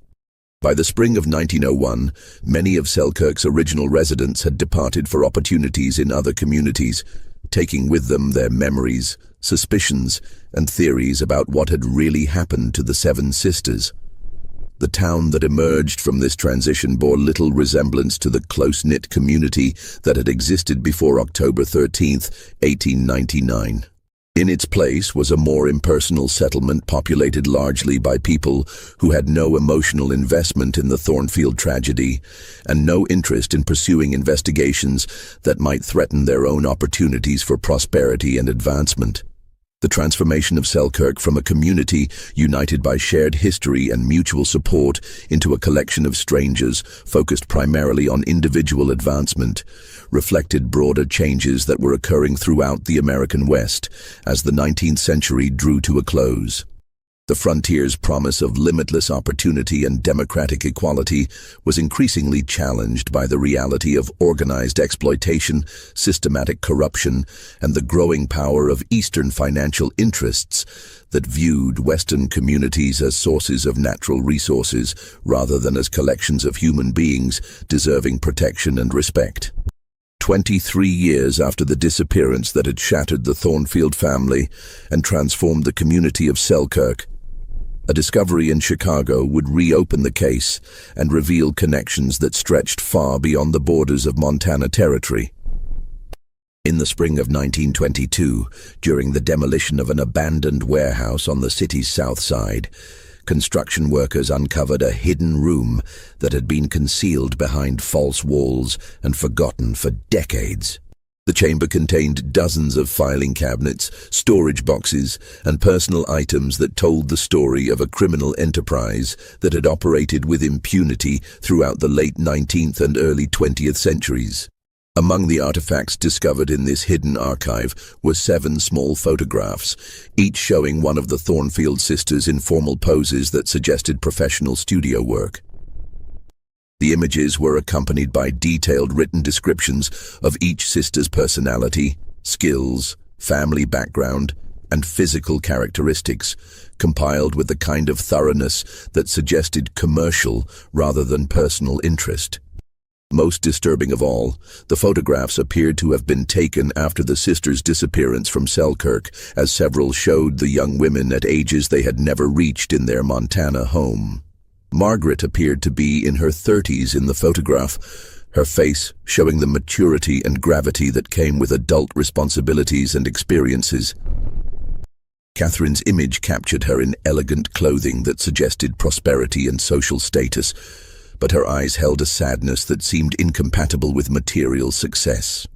By the spring of 1901, many of Selkirk's original residents had departed for opportunities in other communities, taking with them their memories, suspicions, and theories about what had really happened to the Seven Sisters. The town that emerged from this transition bore little resemblance to the close-knit community that had existed before October 13, 1899. In its place was a more impersonal settlement populated largely by people who had no emotional investment in the Thornfield tragedy and no interest in pursuing investigations that might threaten their own opportunities for prosperity and advancement. The transformation of Selkirk from a community united by shared history and mutual support into a collection of strangers focused primarily on individual advancement reflected broader changes that were occurring throughout the American West as the 19th century drew to a close. The frontier's promise of limitless opportunity and democratic equality was increasingly challenged by the reality of organized exploitation, systematic corruption, and the growing power of Eastern financial interests that viewed Western communities as sources of natural resources rather than as collections of human beings deserving protection and respect. 23 years after the disappearance that had shattered the Thornfield family and transformed the community of Selkirk, a discovery in Chicago would reopen the case and reveal connections that stretched far beyond the borders of Montana Territory. In the spring of 1922, during the demolition of an abandoned warehouse on the city's south side, construction workers uncovered a hidden room that had been concealed behind false walls and forgotten for decades. The chamber contained dozens of filing cabinets, storage boxes, and personal items that told the story of a criminal enterprise that had operated with impunity throughout the late 19th and early 20th centuries. Among the artifacts discovered in this hidden archive were 7 small photographs, each showing one of the Thornfield sisters in formal poses that suggested professional studio work. The images were accompanied by detailed written descriptions of each sister's personality, skills, family background, and physical characteristics, compiled with the kind of thoroughness that suggested commercial rather than personal interest. Most disturbing of all, the photographs appeared to have been taken after the sisters' disappearance from Selkirk, as several showed the young women at ages they had never reached in their Montana home. Margaret appeared to be in her 30s in the photograph, her face showing the maturity and gravity that came with adult responsibilities and experiences. Catherine's image captured her in elegant clothing that suggested prosperity and social status, but her eyes held a sadness that seemed incompatible with material success.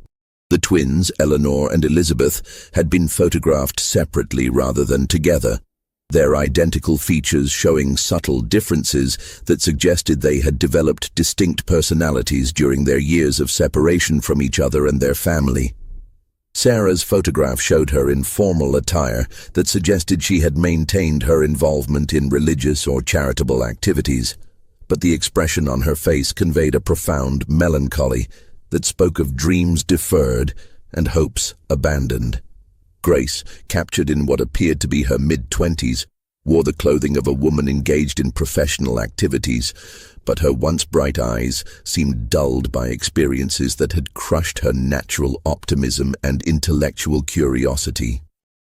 The twins, Eleanor and Elizabeth, had been photographed separately rather than together, their identical features showing subtle differences that suggested they had developed distinct personalities during their years of separation from each other and their family. Sarah's photograph showed her in formal attire that suggested she had maintained her involvement in religious or charitable activities, but the expression on her face conveyed a profound melancholy that spoke of dreams deferred and hopes abandoned. Grace, captured in what appeared to be her mid-20s, wore the clothing of a woman engaged in professional activities, but her once bright eyes seemed dulled by experiences that had crushed her natural optimism and intellectual curiosity.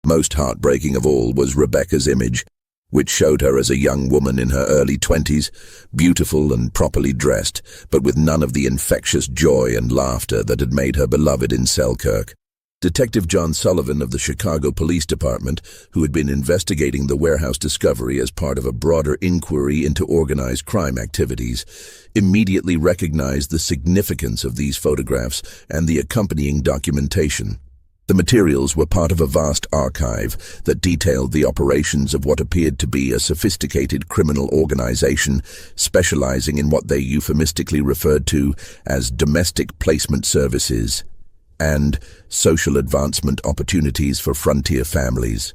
Most heartbreaking of all was Rebecca's image, which showed her as a young woman in her early 20s, beautiful and properly dressed, but with none of the infectious joy and laughter that had made her beloved in Selkirk. Detective John Sullivan of the Chicago Police Department, who had been investigating the warehouse discovery as part of a broader inquiry into organized crime activities, immediately recognized the significance of these photographs and the accompanying documentation. The materials were part of a vast archive that detailed the operations of what appeared to be a sophisticated criminal organization specializing in what they euphemistically referred to as domestic placement services and social advancement opportunities for frontier families.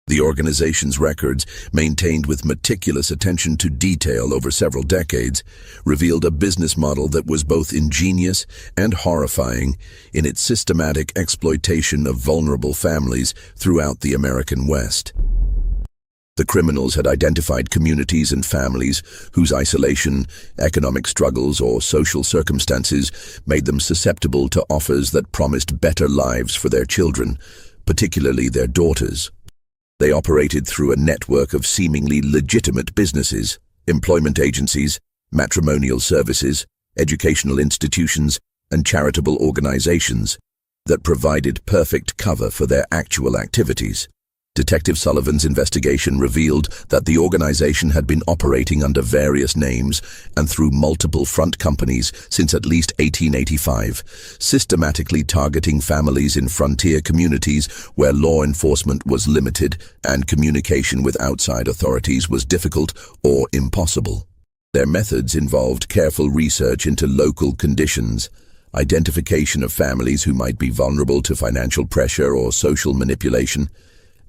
The organization's records, maintained with meticulous attention to detail over several decades, revealed a business model that was both ingenious and horrifying in its systematic exploitation of vulnerable families throughout the American West. The criminals had identified communities and families whose isolation, economic struggles, or social circumstances made them susceptible to offers that promised better lives for their children, particularly their daughters. They operated through a network of seemingly legitimate businesses, employment agencies, matrimonial services, educational institutions, and charitable organizations that provided perfect cover for their actual activities. Detective Sullivan's investigation revealed that the organization had been operating under various names and through multiple front companies since at least 1885, systematically targeting families in frontier communities where law enforcement was limited and communication with outside authorities was difficult or impossible. Their methods involved careful research into local conditions, identification of families who might be vulnerable to financial pressure or social manipulation,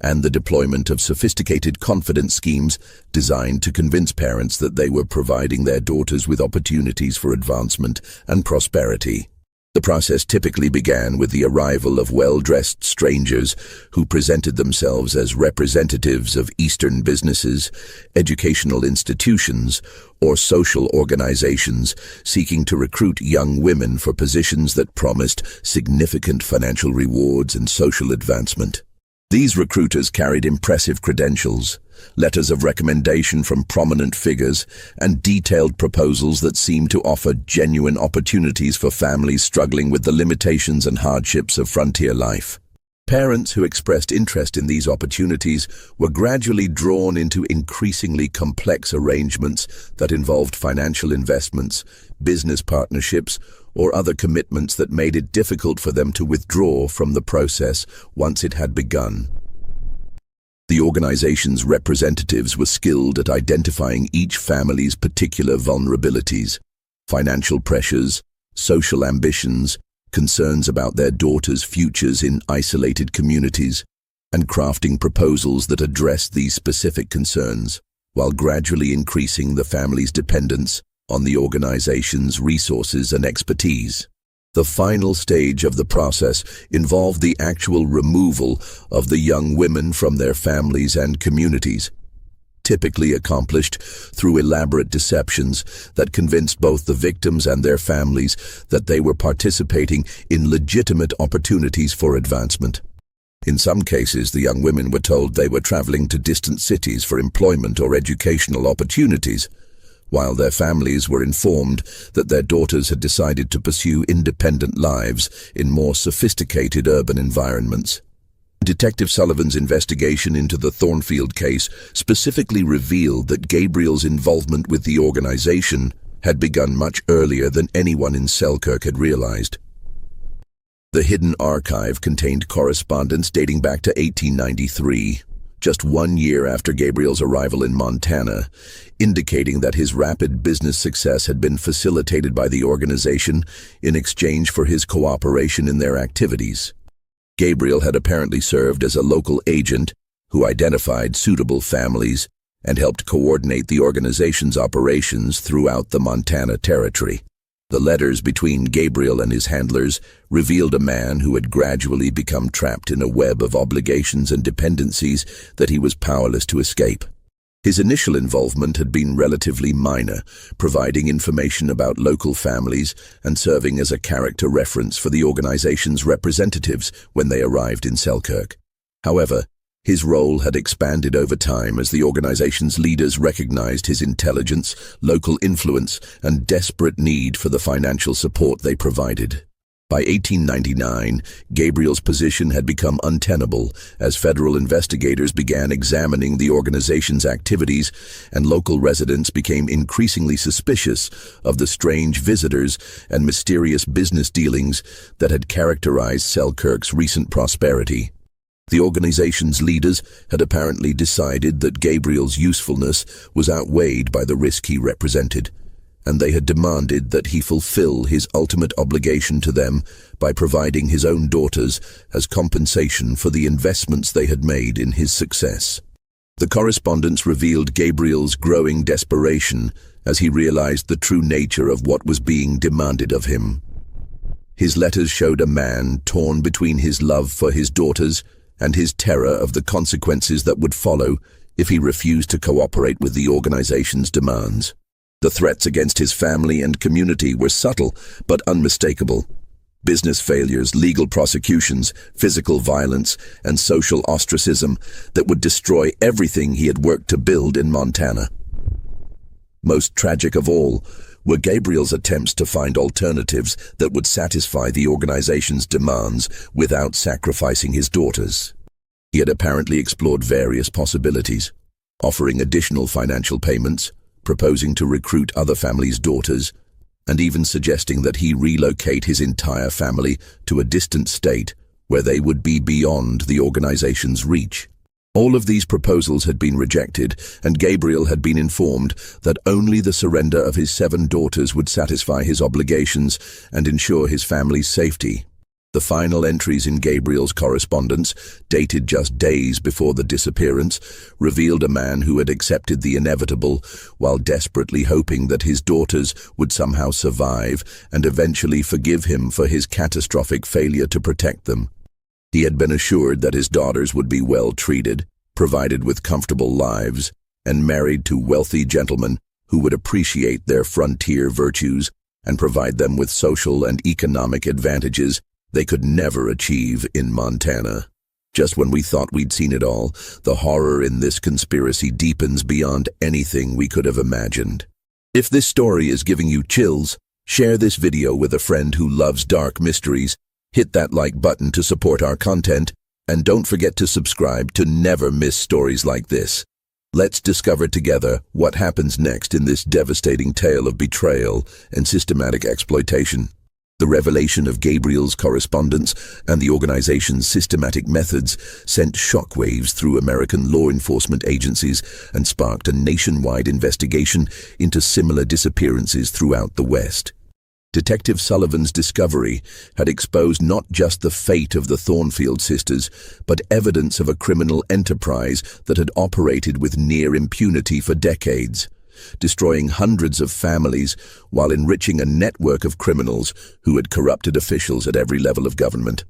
and the deployment of sophisticated confidence schemes designed to convince parents that they were providing their daughters with opportunities for advancement and prosperity. The process typically began with the arrival of well-dressed strangers who presented themselves as representatives of Eastern businesses, educational institutions, or social organizations seeking to recruit young women for positions that promised significant financial rewards and social advancement. These recruiters carried impressive credentials, letters of recommendation from prominent figures, and detailed proposals that seemed to offer genuine opportunities for families struggling with the limitations and hardships of frontier life. Parents who expressed interest in these opportunities were gradually drawn into increasingly complex arrangements that involved financial investments, business partnerships, or other commitments that made it difficult for them to withdraw from the process once it had begun. The organization's representatives were skilled at identifying each family's particular vulnerabilities, financial pressures, social ambitions, concerns about their daughters' futures in isolated communities, and crafting proposals that addressed these specific concerns, while gradually increasing the family's dependence on the organization's resources and expertise. The final stage of the process involved the actual removal of the young women from their families and communities, typically accomplished through elaborate deceptions that convinced both the victims and their families that they were participating in legitimate opportunities for advancement. In some cases, the young women were told they were traveling to distant cities for employment or educational opportunities, while their families were informed that their daughters had decided to pursue independent lives in more sophisticated urban environments. Detective Sullivan's investigation into the Thornfield case specifically revealed that Gabriel's involvement with the organization had begun much earlier than anyone in Selkirk had realized. The hidden archive contained correspondence dating back to 1893, just 1 year after Gabriel's arrival in Montana, indicating that his rapid business success had been facilitated by the organization in exchange for his cooperation in their activities. Gabriel had apparently served as a local agent who identified suitable families and helped coordinate the organization's operations throughout the Montana Territory. The letters between Gabriel and his handlers revealed a man who had gradually become trapped in a web of obligations and dependencies that he was powerless to escape. His initial involvement had been relatively minor, providing information about local families and serving as a character reference for the organization's representatives when they arrived in Selkirk. However, His role had expanded over time as the organization's leaders recognized his intelligence, local influence, and desperate need for the financial support they provided. By 1899, Gabriel's position had become untenable as federal investigators began examining the organization's activities, and local residents became increasingly suspicious of the strange visitors and mysterious business dealings that had characterized Selkirk's recent prosperity. The organization's leaders had apparently decided that Gabriel's usefulness was outweighed by the risk he represented, and they had demanded that he fulfill his ultimate obligation to them by providing his own daughters as compensation for the investments they had made in his success. The correspondence revealed Gabriel's growing desperation as he realized the true nature of what was being demanded of him. His letters showed a man torn between his love for his daughters and his terror of the consequences that would follow if he refused to cooperate with the organization's demands. The threats against his family and community were subtle but unmistakable. Business failures, legal prosecutions, physical violence, and social ostracism that would destroy everything he had worked to build in Montana. Most tragic of all were Gabriel's attempts to find alternatives that would satisfy the organization's demands without sacrificing his daughters. He had apparently explored various possibilities, offering additional financial payments, proposing to recruit other families' daughters, and even suggesting that he relocate his entire family to a distant state where they would be beyond the organization's reach. All of these proposals had been rejected, and Gabriel had been informed that only the surrender of his 7 daughters would satisfy his obligations and ensure his family's safety. The final entries in Gabriel's correspondence, dated just days before the disappearance, revealed a man who had accepted the inevitable while desperately hoping that his daughters would somehow survive and eventually forgive him for his catastrophic failure to protect them. He had been assured that his daughters would be well treated, provided with comfortable lives, and married to wealthy gentlemen who would appreciate their frontier virtues and provide them with social and economic advantages they could never achieve in Montana. Just when we thought we'd seen it all, the horror in this conspiracy deepens beyond anything we could have imagined. If this story is giving you chills, share this video with a friend who loves dark mysteries, hit that like button to support our content, and don't forget to subscribe to never miss stories like this. Let's discover together what happens next in this devastating tale of betrayal and systematic exploitation. The revelation of Gabriel's correspondence and the organization's systematic methods sent shockwaves through American law enforcement agencies and sparked a nationwide investigation into similar disappearances throughout the West. Detective Sullivan's discovery had exposed not just the fate of the Thornfield sisters, but evidence of a criminal enterprise that had operated with near impunity for decades, destroying hundreds of families while enriching a network of criminals who had corrupted officials at every level of government.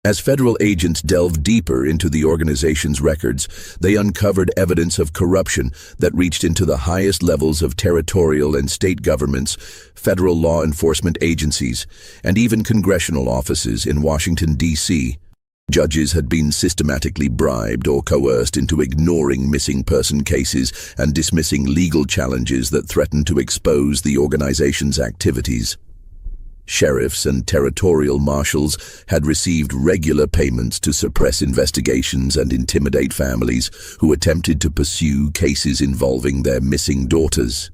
As federal agents delved deeper into the organization's records, they uncovered evidence of corruption that reached into the highest levels of territorial and state governments, federal law enforcement agencies, and even congressional offices in Washington, D.C. Judges had been systematically bribed or coerced into ignoring missing person cases and dismissing legal challenges that threatened to expose the organization's activities. Sheriffs and territorial marshals had received regular payments to suppress investigations and intimidate families who attempted to pursue cases involving their missing daughters.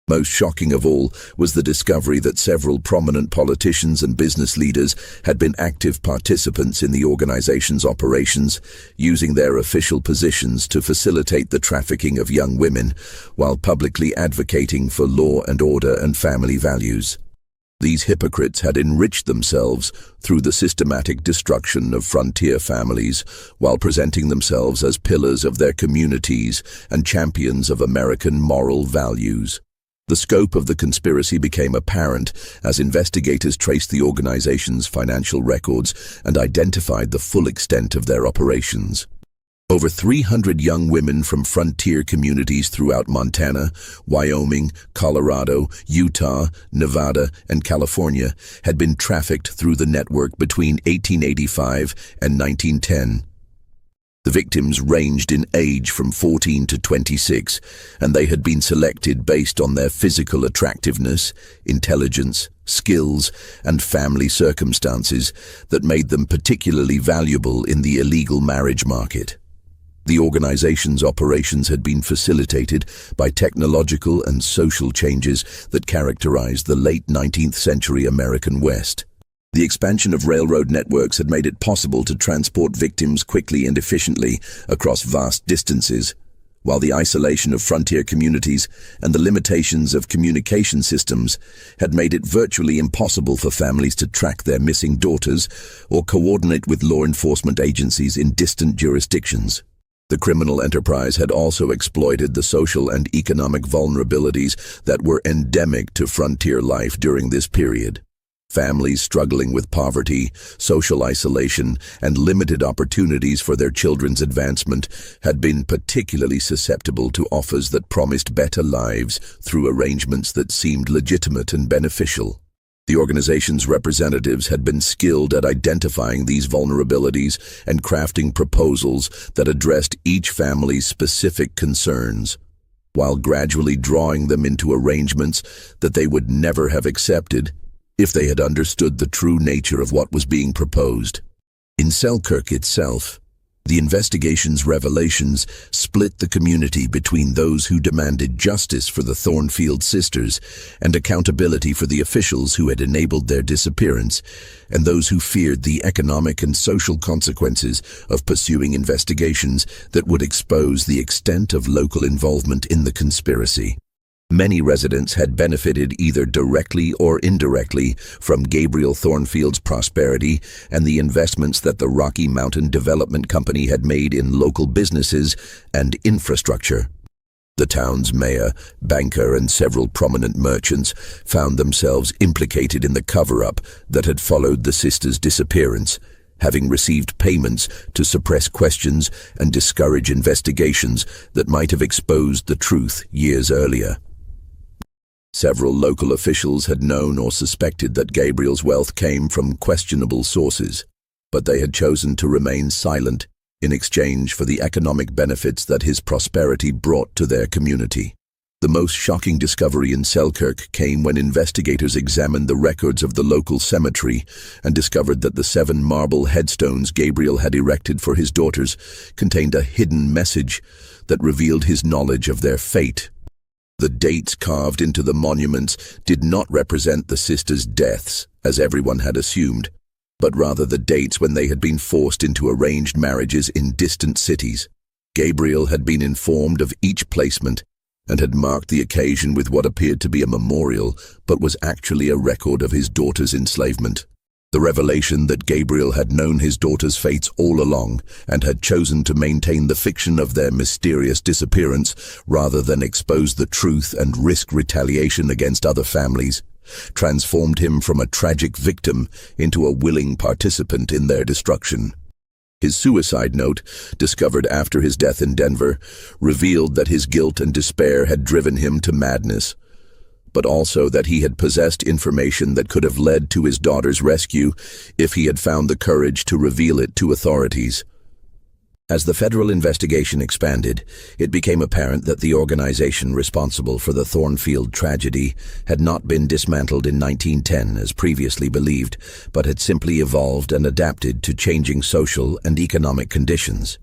Most shocking of all was the discovery that several prominent politicians and business leaders had been active participants in the organization's operations, using their official positions to facilitate the trafficking of young women, while publicly advocating for law and order and family values. These hypocrites had enriched themselves through the systematic destruction of frontier families, while presenting themselves as pillars of their communities and champions of American moral values. The scope of the conspiracy became apparent as investigators traced the organization's financial records and identified the full extent of their operations. Over 300 young women from frontier communities throughout Montana, Wyoming, Colorado, Utah, Nevada, and California had been trafficked through the network between 1885 and 1910. The victims ranged in age from 14 to 26, and they had been selected based on their physical attractiveness, intelligence, skills, and family circumstances that made them particularly valuable in the illegal marriage market. The organization's operations had been facilitated by technological and social changes that characterized the late 19th century American West. The expansion of railroad networks had made it possible to transport victims quickly and efficiently across vast distances, while the isolation of frontier communities and the limitations of communication systems had made it virtually impossible for families to track their missing daughters or coordinate with law enforcement agencies in distant jurisdictions. The criminal enterprise had also exploited the social and economic vulnerabilities that were endemic to frontier life during this period. Families struggling with poverty, social isolation, and limited opportunities for their children's advancement had been particularly susceptible to offers that promised better lives through arrangements that seemed legitimate and beneficial. The organization's representatives had been skilled at identifying these vulnerabilities and crafting proposals that addressed each family's specific concerns, while gradually drawing them into arrangements that they would never have accepted if they had understood the true nature of what was being proposed. In Selkirk itself, the investigation's revelations split the community between those who demanded justice for the Thornfield sisters and accountability for the officials who had enabled their disappearance, and those who feared the economic and social consequences of pursuing investigations that would expose the extent of local involvement in the conspiracy. Many residents had benefited either directly or indirectly from Gabriel Thornfield's prosperity and the investments that the Rocky Mountain Development Company had made in local businesses and infrastructure. The town's mayor, banker, and several prominent merchants found themselves implicated in the cover-up that had followed the sisters' disappearance, having received payments to suppress questions and discourage investigations that might have exposed the truth years earlier. Several local officials had known or suspected that Gabriel's wealth came from questionable sources, but they had chosen to remain silent in exchange for the economic benefits that his prosperity brought to their community. The most shocking discovery in Selkirk came when investigators examined the records of the local cemetery and discovered that the 7 marble headstones Gabriel had erected for his daughters contained a hidden message that revealed his knowledge of their fate. The dates carved into the monuments did not represent the sisters' deaths, as everyone had assumed, but rather the dates when they had been forced into arranged marriages in distant cities. Gabriel had been informed of each placement and had marked the occasion with what appeared to be a memorial, but was actually a record of his daughter's enslavement. The revelation that Gabriel had known his daughter's fates all along and had chosen to maintain the fiction of their mysterious disappearance rather than expose the truth and risk retaliation against other families, transformed him from a tragic victim into a willing participant in their destruction. His suicide note, discovered after his death in Denver, revealed that his guilt and despair had driven him to madness, but also that he had possessed information that could have led to his daughter's rescue if he had found the courage to reveal it to authorities. As the federal investigation expanded, it became apparent that the organization responsible for the Thornfield tragedy had not been dismantled in 1910 as previously believed, but had simply evolved and adapted to changing social and economic conditions.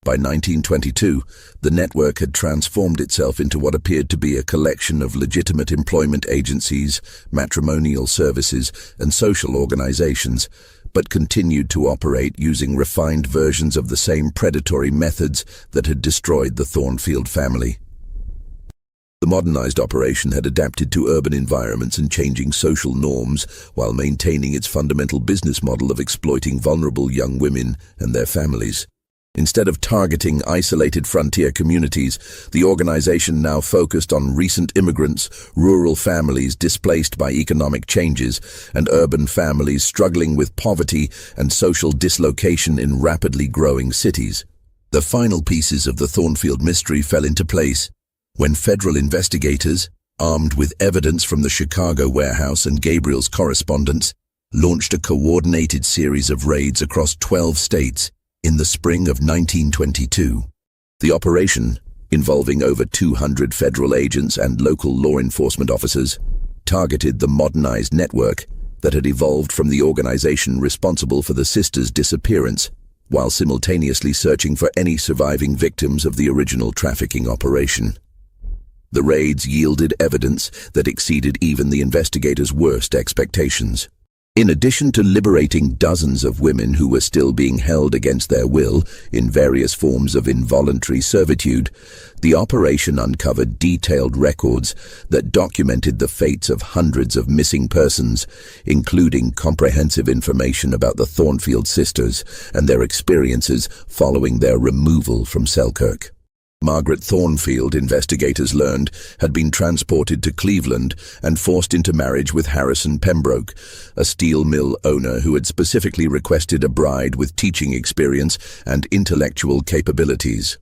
By 1922, the network had transformed itself into what appeared to be a collection of legitimate employment agencies, matrimonial services, and social organizations, but continued to operate using refined versions of the same predatory methods that had destroyed the Thornfield family. The modernized operation had adapted to urban environments and changing social norms while maintaining its fundamental business model of exploiting vulnerable young women and their families. Instead of targeting isolated frontier communities, the organization now focused on recent immigrants, rural families displaced by economic changes, and urban families struggling with poverty and social dislocation in rapidly growing cities. The final pieces of the Thornfield mystery fell into place when federal investigators, armed with evidence from the Chicago warehouse and Gabriel's correspondence, launched a coordinated series of raids across 12 states, In the spring of 1922, the operation, involving over 200 federal agents and local law enforcement officers, targeted the modernized network that had evolved from the organization responsible for the sisters' disappearance, while simultaneously searching for any surviving victims of the original trafficking operation. The raids yielded evidence that exceeded even the investigators' worst expectations. In addition to liberating dozens of women who were still being held against their will in various forms of involuntary servitude, the operation uncovered detailed records that documented the fates of hundreds of missing persons, including comprehensive information about the Thornfield sisters and their experiences following their removal from Selkirk. Margaret Thornfield, investigators learned, had been transported to Cleveland and forced into marriage with Harrison Pembroke, a steel mill owner who had specifically requested a bride with teaching experience and intellectual capabilities.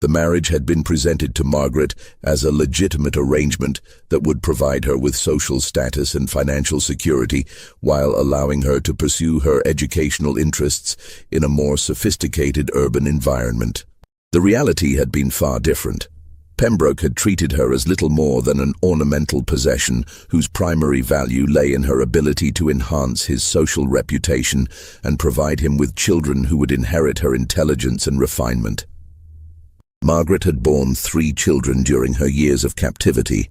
The marriage had been presented to Margaret as a legitimate arrangement that would provide her with social status and financial security while allowing her to pursue her educational interests in a more sophisticated urban environment. The reality had been far different. Pembroke had treated her as little more than an ornamental possession whose primary value lay in her ability to enhance his social reputation and provide him with children who would inherit her intelligence and refinement. Margaret had borne 3 children during her years of captivity,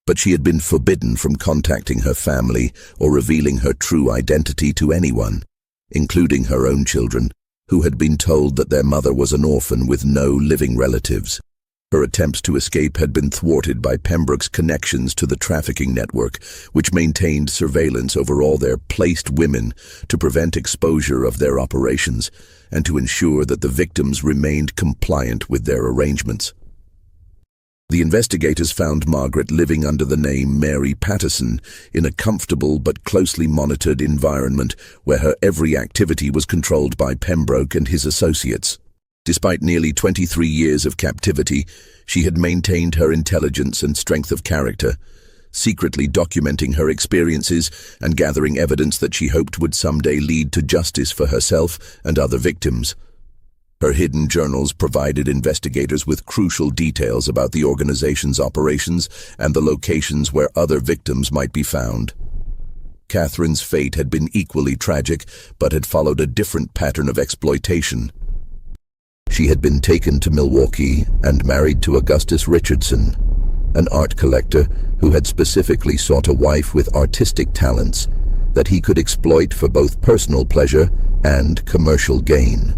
but she had been forbidden from contacting her family or revealing her true identity to anyone, including her own children, who had been told that their mother was an orphan with no living relatives. Her attempts to escape had been thwarted by Pembroke's connections to the trafficking network, which maintained surveillance over all their placed women to prevent exposure of their operations and to ensure that the victims remained compliant with their arrangements. The investigators found Margaret living under the name Mary Patterson in a comfortable but closely monitored environment where her every activity was controlled by Pembroke and his associates. Despite nearly 23 years of captivity, she had maintained her intelligence and strength of character, secretly documenting her experiences and gathering evidence that she hoped would someday lead to justice for herself and other victims. Her hidden journals provided investigators with crucial details about the organization's operations and the locations where other victims might be found. Catherine's fate had been equally tragic, but had followed a different pattern of exploitation. She had been taken to Milwaukee and married to Augustus Richardson, an art collector who had specifically sought a wife with artistic talents that he could exploit for both personal pleasure and commercial gain.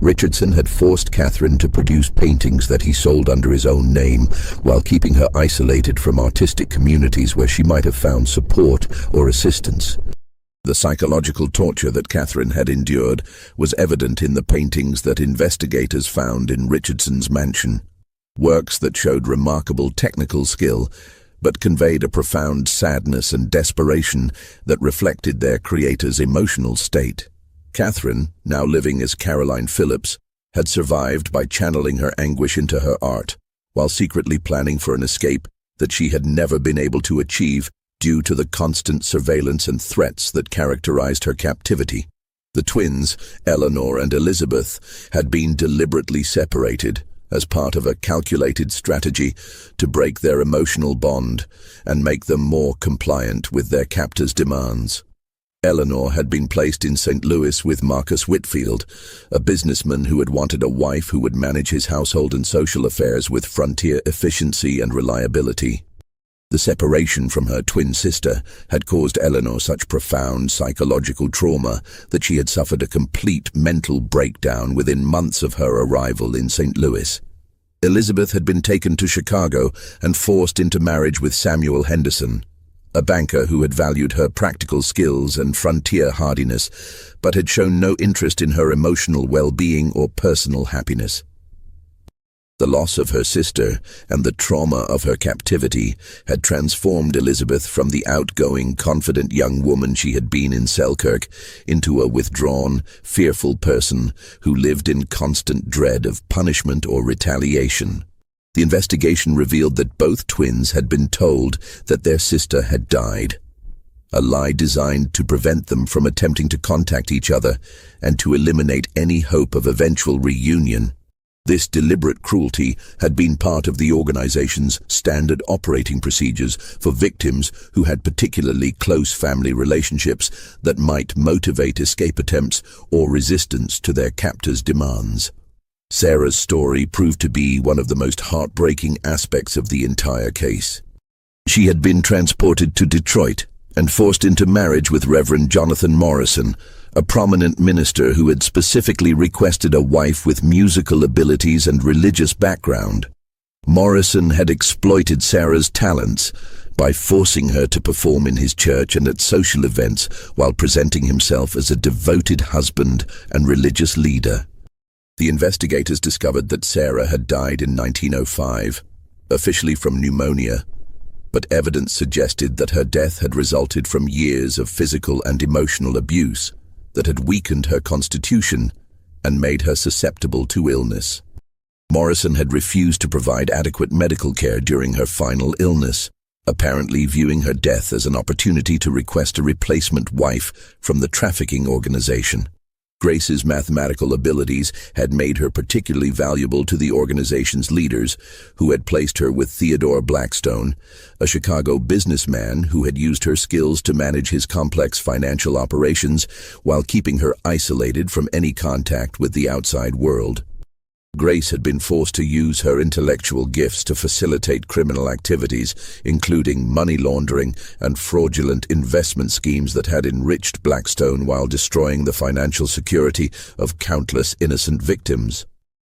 Richardson had forced Catherine to produce paintings that he sold under his own name, while keeping her isolated from artistic communities where she might have found support or assistance. The psychological torture that Catherine had endured was evident in the paintings that investigators found in Richardson's mansion. Works that showed remarkable technical skill, but conveyed a profound sadness and desperation that reflected their creator's emotional state. Catherine, now living as Caroline Phillips, had survived by channeling her anguish into her art, while secretly planning for an escape that she had never been able to achieve due to the constant surveillance and threats that characterized her captivity. The twins, Eleanor and Elizabeth, had been deliberately separated as part of a calculated strategy to break their emotional bond and make them more compliant with their captor's demands. Eleanor had been placed in St. Louis with Marcus Whitfield, a businessman who had wanted a wife who would manage his household and social affairs with frontier efficiency and reliability. The separation from her twin sister had caused Eleanor such profound psychological trauma that she had suffered a complete mental breakdown within months of her arrival in St. Louis. Elizabeth had been taken to Chicago and forced into marriage with Samuel Henderson, a banker who had valued her practical skills and frontier hardiness, but had shown no interest in her emotional well-being or personal happiness. The loss of her sister and the trauma of her captivity had transformed Elizabeth from the outgoing, confident young woman she had been in Selkirk into a withdrawn, fearful person who lived in constant dread of punishment or retaliation. The investigation revealed that both twins had been told that their sister had died. a lie designed to prevent them from attempting to contact each other and to eliminate any hope of eventual reunion. This deliberate cruelty had been part of the organization's standard operating procedures for victims who had particularly close family relationships that might motivate escape attempts or resistance to their captors' demands. Sarah's story proved to be one of the most heartbreaking aspects of the entire case. She had been transported to Detroit and forced into marriage with Reverend Jonathan Morrison, a prominent minister who had specifically requested a wife with musical abilities and religious background. Morrison had exploited Sarah's talents by forcing her to perform in his church and at social events while presenting himself as a devoted husband and religious leader. The investigators discovered that Sarah had died in 1905, officially from pneumonia, but evidence suggested that her death had resulted from years of physical and emotional abuse that had weakened her constitution and made her susceptible to illness. Morrison had refused to provide adequate medical care during her final illness, apparently viewing her death as an opportunity to request a replacement wife from the trafficking organization. Grace's mathematical abilities had made her particularly valuable to the organization's leaders, who had placed her with Theodore Blackstone, a Chicago businessman who had used her skills to manage his complex financial operations while keeping her isolated from any contact with the outside world. Grace had been forced to use her intellectual gifts to facilitate criminal activities, including money laundering and fraudulent investment schemes that had enriched Blackstone while destroying the financial security of countless innocent victims.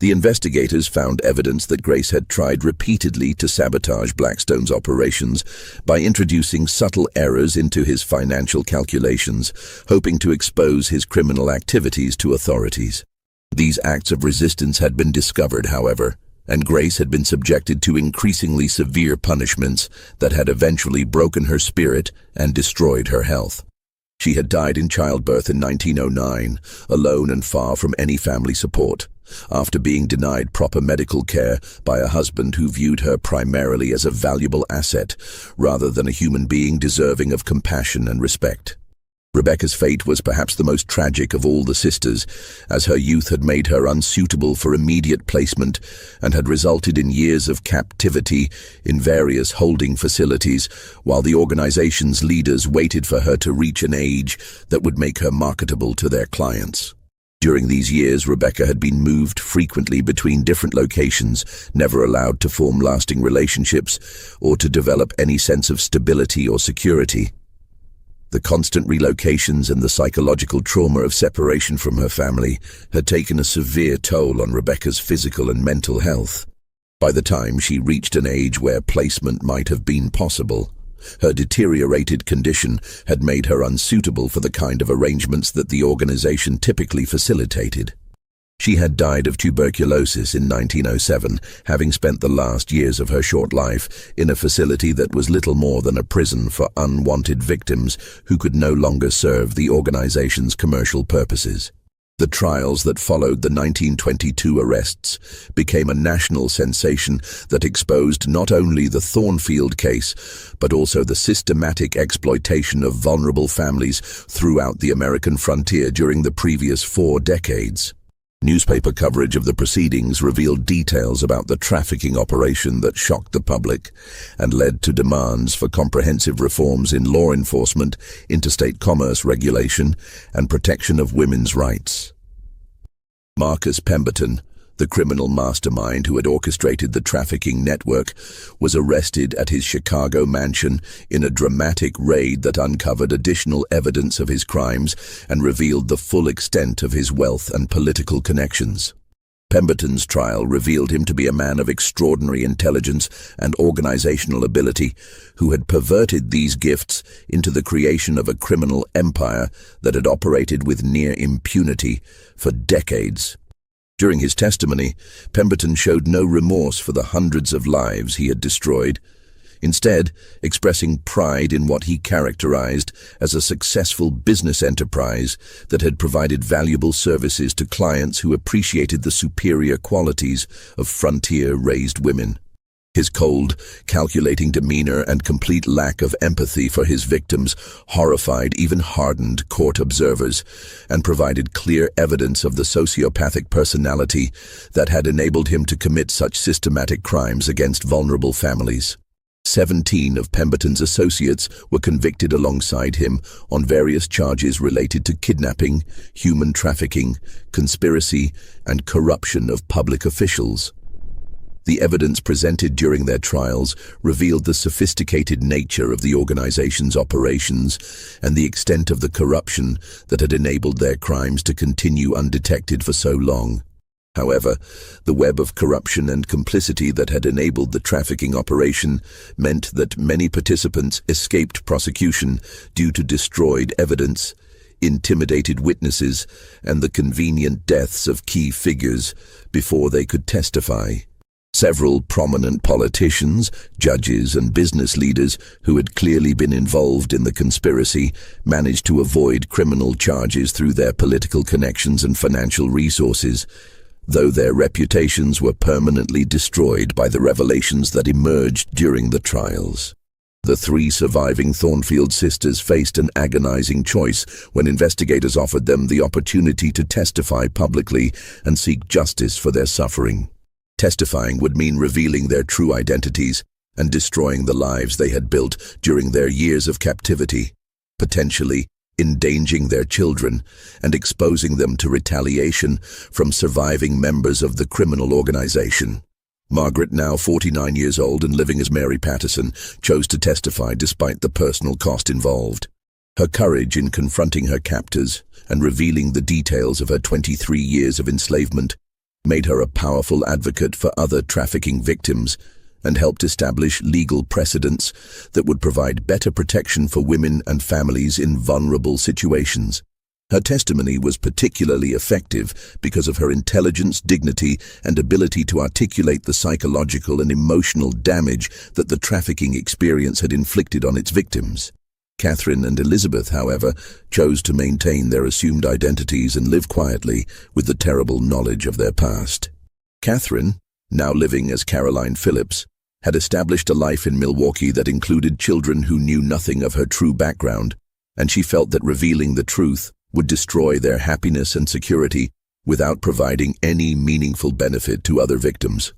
The investigators found evidence that Grace had tried repeatedly to sabotage Blackstone's operations by introducing subtle errors into his financial calculations, hoping to expose his criminal activities to authorities. These acts of resistance had been discovered, however, and Grace had been subjected to increasingly severe punishments that had eventually broken her spirit and destroyed her health. She had died in childbirth in 1909, alone and far from any family support, after being denied proper medical care by a husband who viewed her primarily as a valuable asset, rather than a human being deserving of compassion and respect. Rebecca's fate was perhaps the most tragic of all the sisters, as her youth had made her unsuitable for immediate placement and had resulted in years of captivity in various holding facilities, while the organization's leaders waited for her to reach an age that would make her marketable to their clients. During these years, Rebecca had been moved frequently between different locations, never allowed to form lasting relationships or to develop any sense of stability or security. The constant relocations and the psychological trauma of separation from her family had taken a severe toll on Rebecca's physical and mental health. By the time she reached an age where placement might have been possible, her deteriorated condition had made her unsuitable for the kind of arrangements that the organization typically facilitated. She had died of tuberculosis in 1907, having spent the last years of her short life in a facility that was little more than a prison for unwanted victims who could no longer serve the organization's commercial purposes. The trials that followed the 1922 arrests became a national sensation that exposed not only the Thornfield case, but also the systematic exploitation of vulnerable families throughout the American frontier during the previous 4 decades. Newspaper coverage of the proceedings revealed details about the trafficking operation that shocked the public and led to demands for comprehensive reforms in law enforcement, interstate commerce regulation, and protection of women's rights. Marcus Pemberton, the criminal mastermind who had orchestrated the trafficking network, was arrested at his Chicago mansion in a dramatic raid that uncovered additional evidence of his crimes and revealed the full extent of his wealth and political connections. Pemberton's trial revealed him to be a man of extraordinary intelligence and organizational ability who had perverted these gifts into the creation of a criminal empire that had operated with near impunity for decades. During his testimony, Pemberton showed no remorse for the hundreds of lives he had destroyed, instead expressing pride in what he characterized as a successful business enterprise that had provided valuable services to clients who appreciated the superior qualities of frontier-raised women. His cold, calculating demeanor and complete lack of empathy for his victims horrified even hardened court observers and provided clear evidence of the sociopathic personality that had enabled him to commit such systematic crimes against vulnerable families. 17 of Pemberton's associates were convicted alongside him on various charges related to kidnapping, human trafficking, conspiracy, and corruption of public officials. The evidence presented during their trials revealed the sophisticated nature of the organization's operations and the extent of the corruption that had enabled their crimes to continue undetected for so long. However, the web of corruption and complicity that had enabled the trafficking operation meant that many participants escaped prosecution due to destroyed evidence, intimidated witnesses, and the convenient deaths of key figures before they could testify. Several prominent politicians, judges, and business leaders who had clearly been involved in the conspiracy managed to avoid criminal charges through their political connections and financial resources, though their reputations were permanently destroyed by the revelations that emerged during the trials. The 3 surviving Thornfield sisters faced an agonizing choice when investigators offered them the opportunity to testify publicly and seek justice for their suffering. Testifying would mean revealing their true identities and destroying the lives they had built during their years of captivity, potentially endangering their children and exposing them to retaliation from surviving members of the criminal organization. Margaret, now 49 years old and living as Mary Patterson, chose to testify despite the personal cost involved. Her courage in confronting her captors and revealing the details of her 23 years of enslavement made her a powerful advocate for other trafficking victims and helped establish legal precedents that would provide better protection for women and families in vulnerable situations. Her testimony was particularly effective because of her intelligence, dignity, and ability to articulate the psychological and emotional damage that the trafficking experience had inflicted on its victims. Catherine and Elizabeth, however, chose to maintain their assumed identities and live quietly with the terrible knowledge of their past. Catherine, now living as Caroline Phillips, had established a life in Milwaukee that included children who knew nothing of her true background, and she felt that revealing the truth would destroy their happiness and security without providing any meaningful benefit to other victims.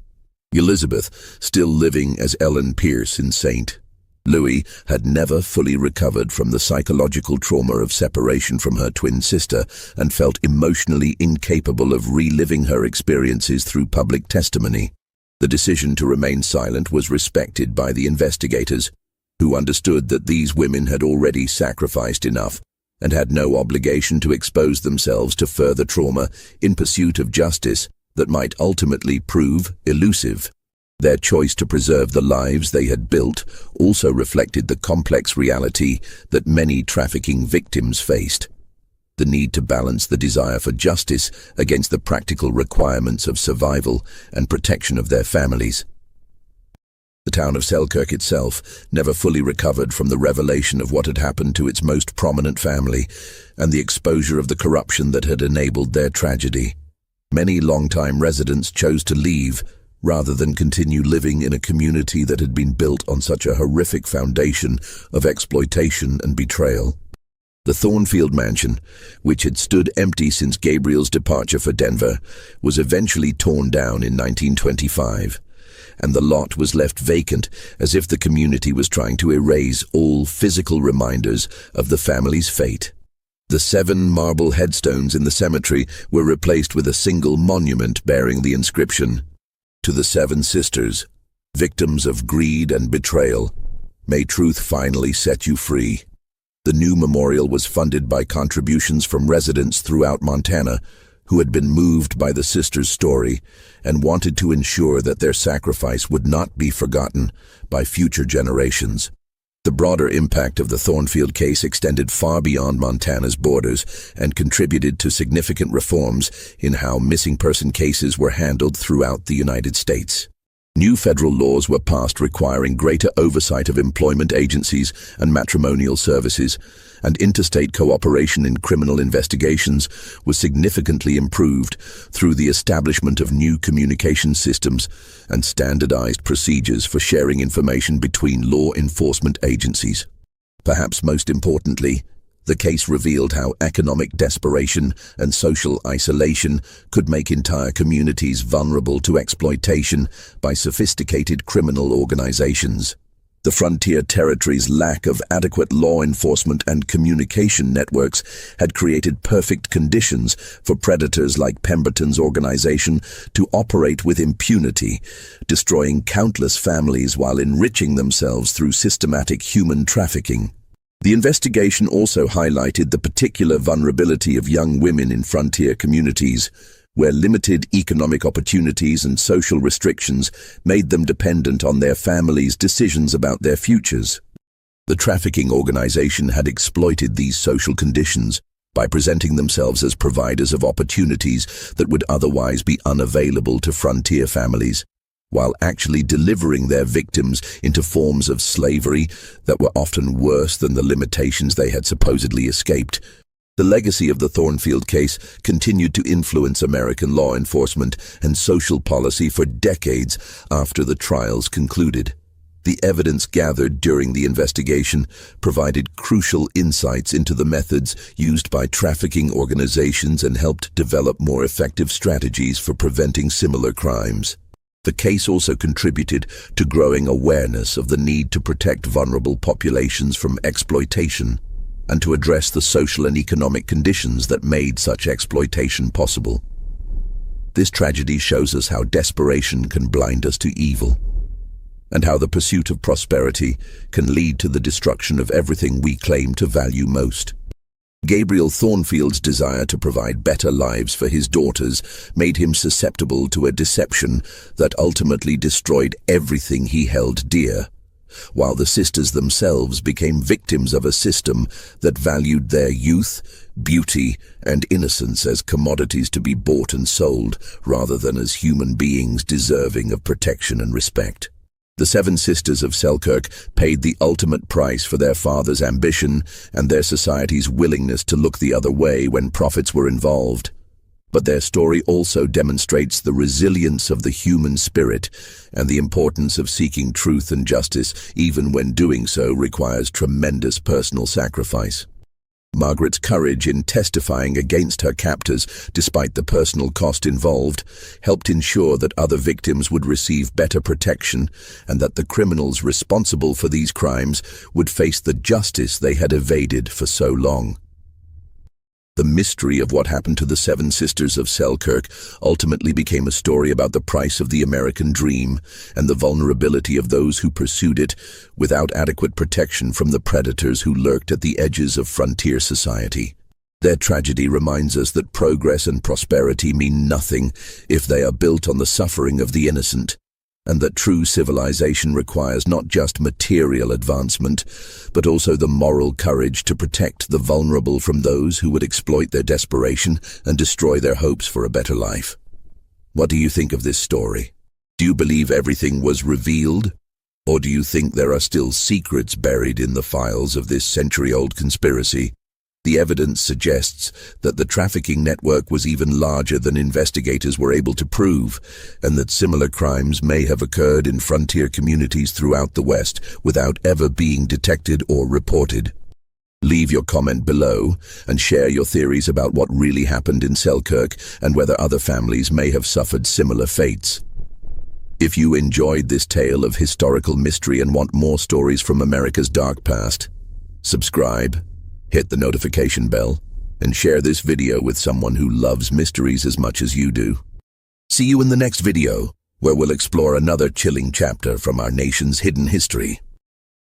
Elizabeth, still living as Ellen Pierce in St. Louis, had never fully recovered from the psychological trauma of separation from her twin sister and felt emotionally incapable of reliving her experiences through public testimony. The decision to remain silent was respected by the investigators, who understood that these women had already sacrificed enough and had no obligation to expose themselves to further trauma in pursuit of justice that might ultimately prove elusive. Their choice to preserve the lives they had built also reflected the complex reality that many trafficking victims faced: the need to balance the desire for justice against the practical requirements of survival and protection of their families. The town of Selkirk itself never fully recovered from the revelation of what had happened to its most prominent family and the exposure of the corruption that had enabled their tragedy. Many longtime residents chose to leave rather than continue living in a community that had been built on such a horrific foundation of exploitation and betrayal. The Thornfield mansion, which had stood empty since Gabriel's departure for Denver, was eventually torn down in 1925, and the lot was left vacant as if the community was trying to erase all physical reminders of the family's fate. The 7 marble headstones in the cemetery were replaced with a single monument bearing the inscription, "To the 7 sisters, victims of greed and betrayal, may truth finally set you free." The new memorial was funded by contributions from residents throughout Montana who had been moved by the sisters' story and wanted to ensure that their sacrifice would not be forgotten by future generations. The broader impact of the Thornfield case extended far beyond Montana's borders and contributed to significant reforms in how missing person cases were handled throughout the United States. New federal laws were passed requiring greater oversight of employment agencies and matrimonial services, and interstate cooperation in criminal investigations was significantly improved through the establishment of new communication systems and standardized procedures for sharing information between law enforcement agencies. Perhaps most importantly, the case revealed how economic desperation and social isolation could make entire communities vulnerable to exploitation by sophisticated criminal organizations. The frontier territory's lack of adequate law enforcement and communication networks had created perfect conditions for predators like Pemberton's organization to operate with impunity, destroying countless families while enriching themselves through systematic human trafficking. The investigation also highlighted the particular vulnerability of young women in frontier communities, where limited economic opportunities and social restrictions made them dependent on their families' decisions about their futures. The trafficking organization had exploited these social conditions by presenting themselves as providers of opportunities that would otherwise be unavailable to frontier families, while actually delivering their victims into forms of slavery that were often worse than the limitations they had supposedly escaped. The legacy of the Thornfield case continued to influence American law enforcement and social policy for decades after the trials concluded. The evidence gathered during the investigation provided crucial insights into the methods used by trafficking organizations and helped develop more effective strategies for preventing similar crimes. The case also contributed to growing awareness of the need to protect vulnerable populations from exploitation and to address the social and economic conditions that made such exploitation possible. This tragedy shows us how desperation can blind us to evil, and how the pursuit of prosperity can lead to the destruction of everything we claim to value most. Gabriel Thornfield's desire to provide better lives for his daughters made him susceptible to a deception that ultimately destroyed everything he held dear, while the sisters themselves became victims of a system that valued their youth, beauty, and innocence as commodities to be bought and sold, rather than as human beings deserving of protection and respect. The seven sisters of Selkirk paid the ultimate price for their father's ambition and their society's willingness to look the other way when profits were involved. But their story also demonstrates the resilience of the human spirit and the importance of seeking truth and justice, even when doing so requires tremendous personal sacrifice. Margaret's courage in testifying against her captors, despite the personal cost involved, helped ensure that other victims would receive better protection and that the criminals responsible for these crimes would face the justice they had evaded for so long. The mystery of what happened to the seven sisters of Selkirk ultimately became a story about the price of the American dream and the vulnerability of those who pursued it without adequate protection from the predators who lurked at the edges of frontier society. Their tragedy reminds us that progress and prosperity mean nothing if they are built on the suffering of the innocent, and that true civilization requires not just material advancement, but also the moral courage to protect the vulnerable from those who would exploit their desperation and destroy their hopes for a better life. What do you think of this story? Do you believe everything was revealed? Or do you think there are still secrets buried in the files of this century-old conspiracy? The evidence suggests that the trafficking network was even larger than investigators were able to prove, and that similar crimes may have occurred in frontier communities throughout the West without ever being detected or reported. Leave your comment below and share your theories about what really happened in Selkirk and whether other families may have suffered similar fates. If you enjoyed this tale of historical mystery and want more stories from America's dark past, subscribe, hit the notification bell, and share this video with someone who loves mysteries as much as you do. See you in the next video, where we'll explore another chilling chapter from our nation's hidden history.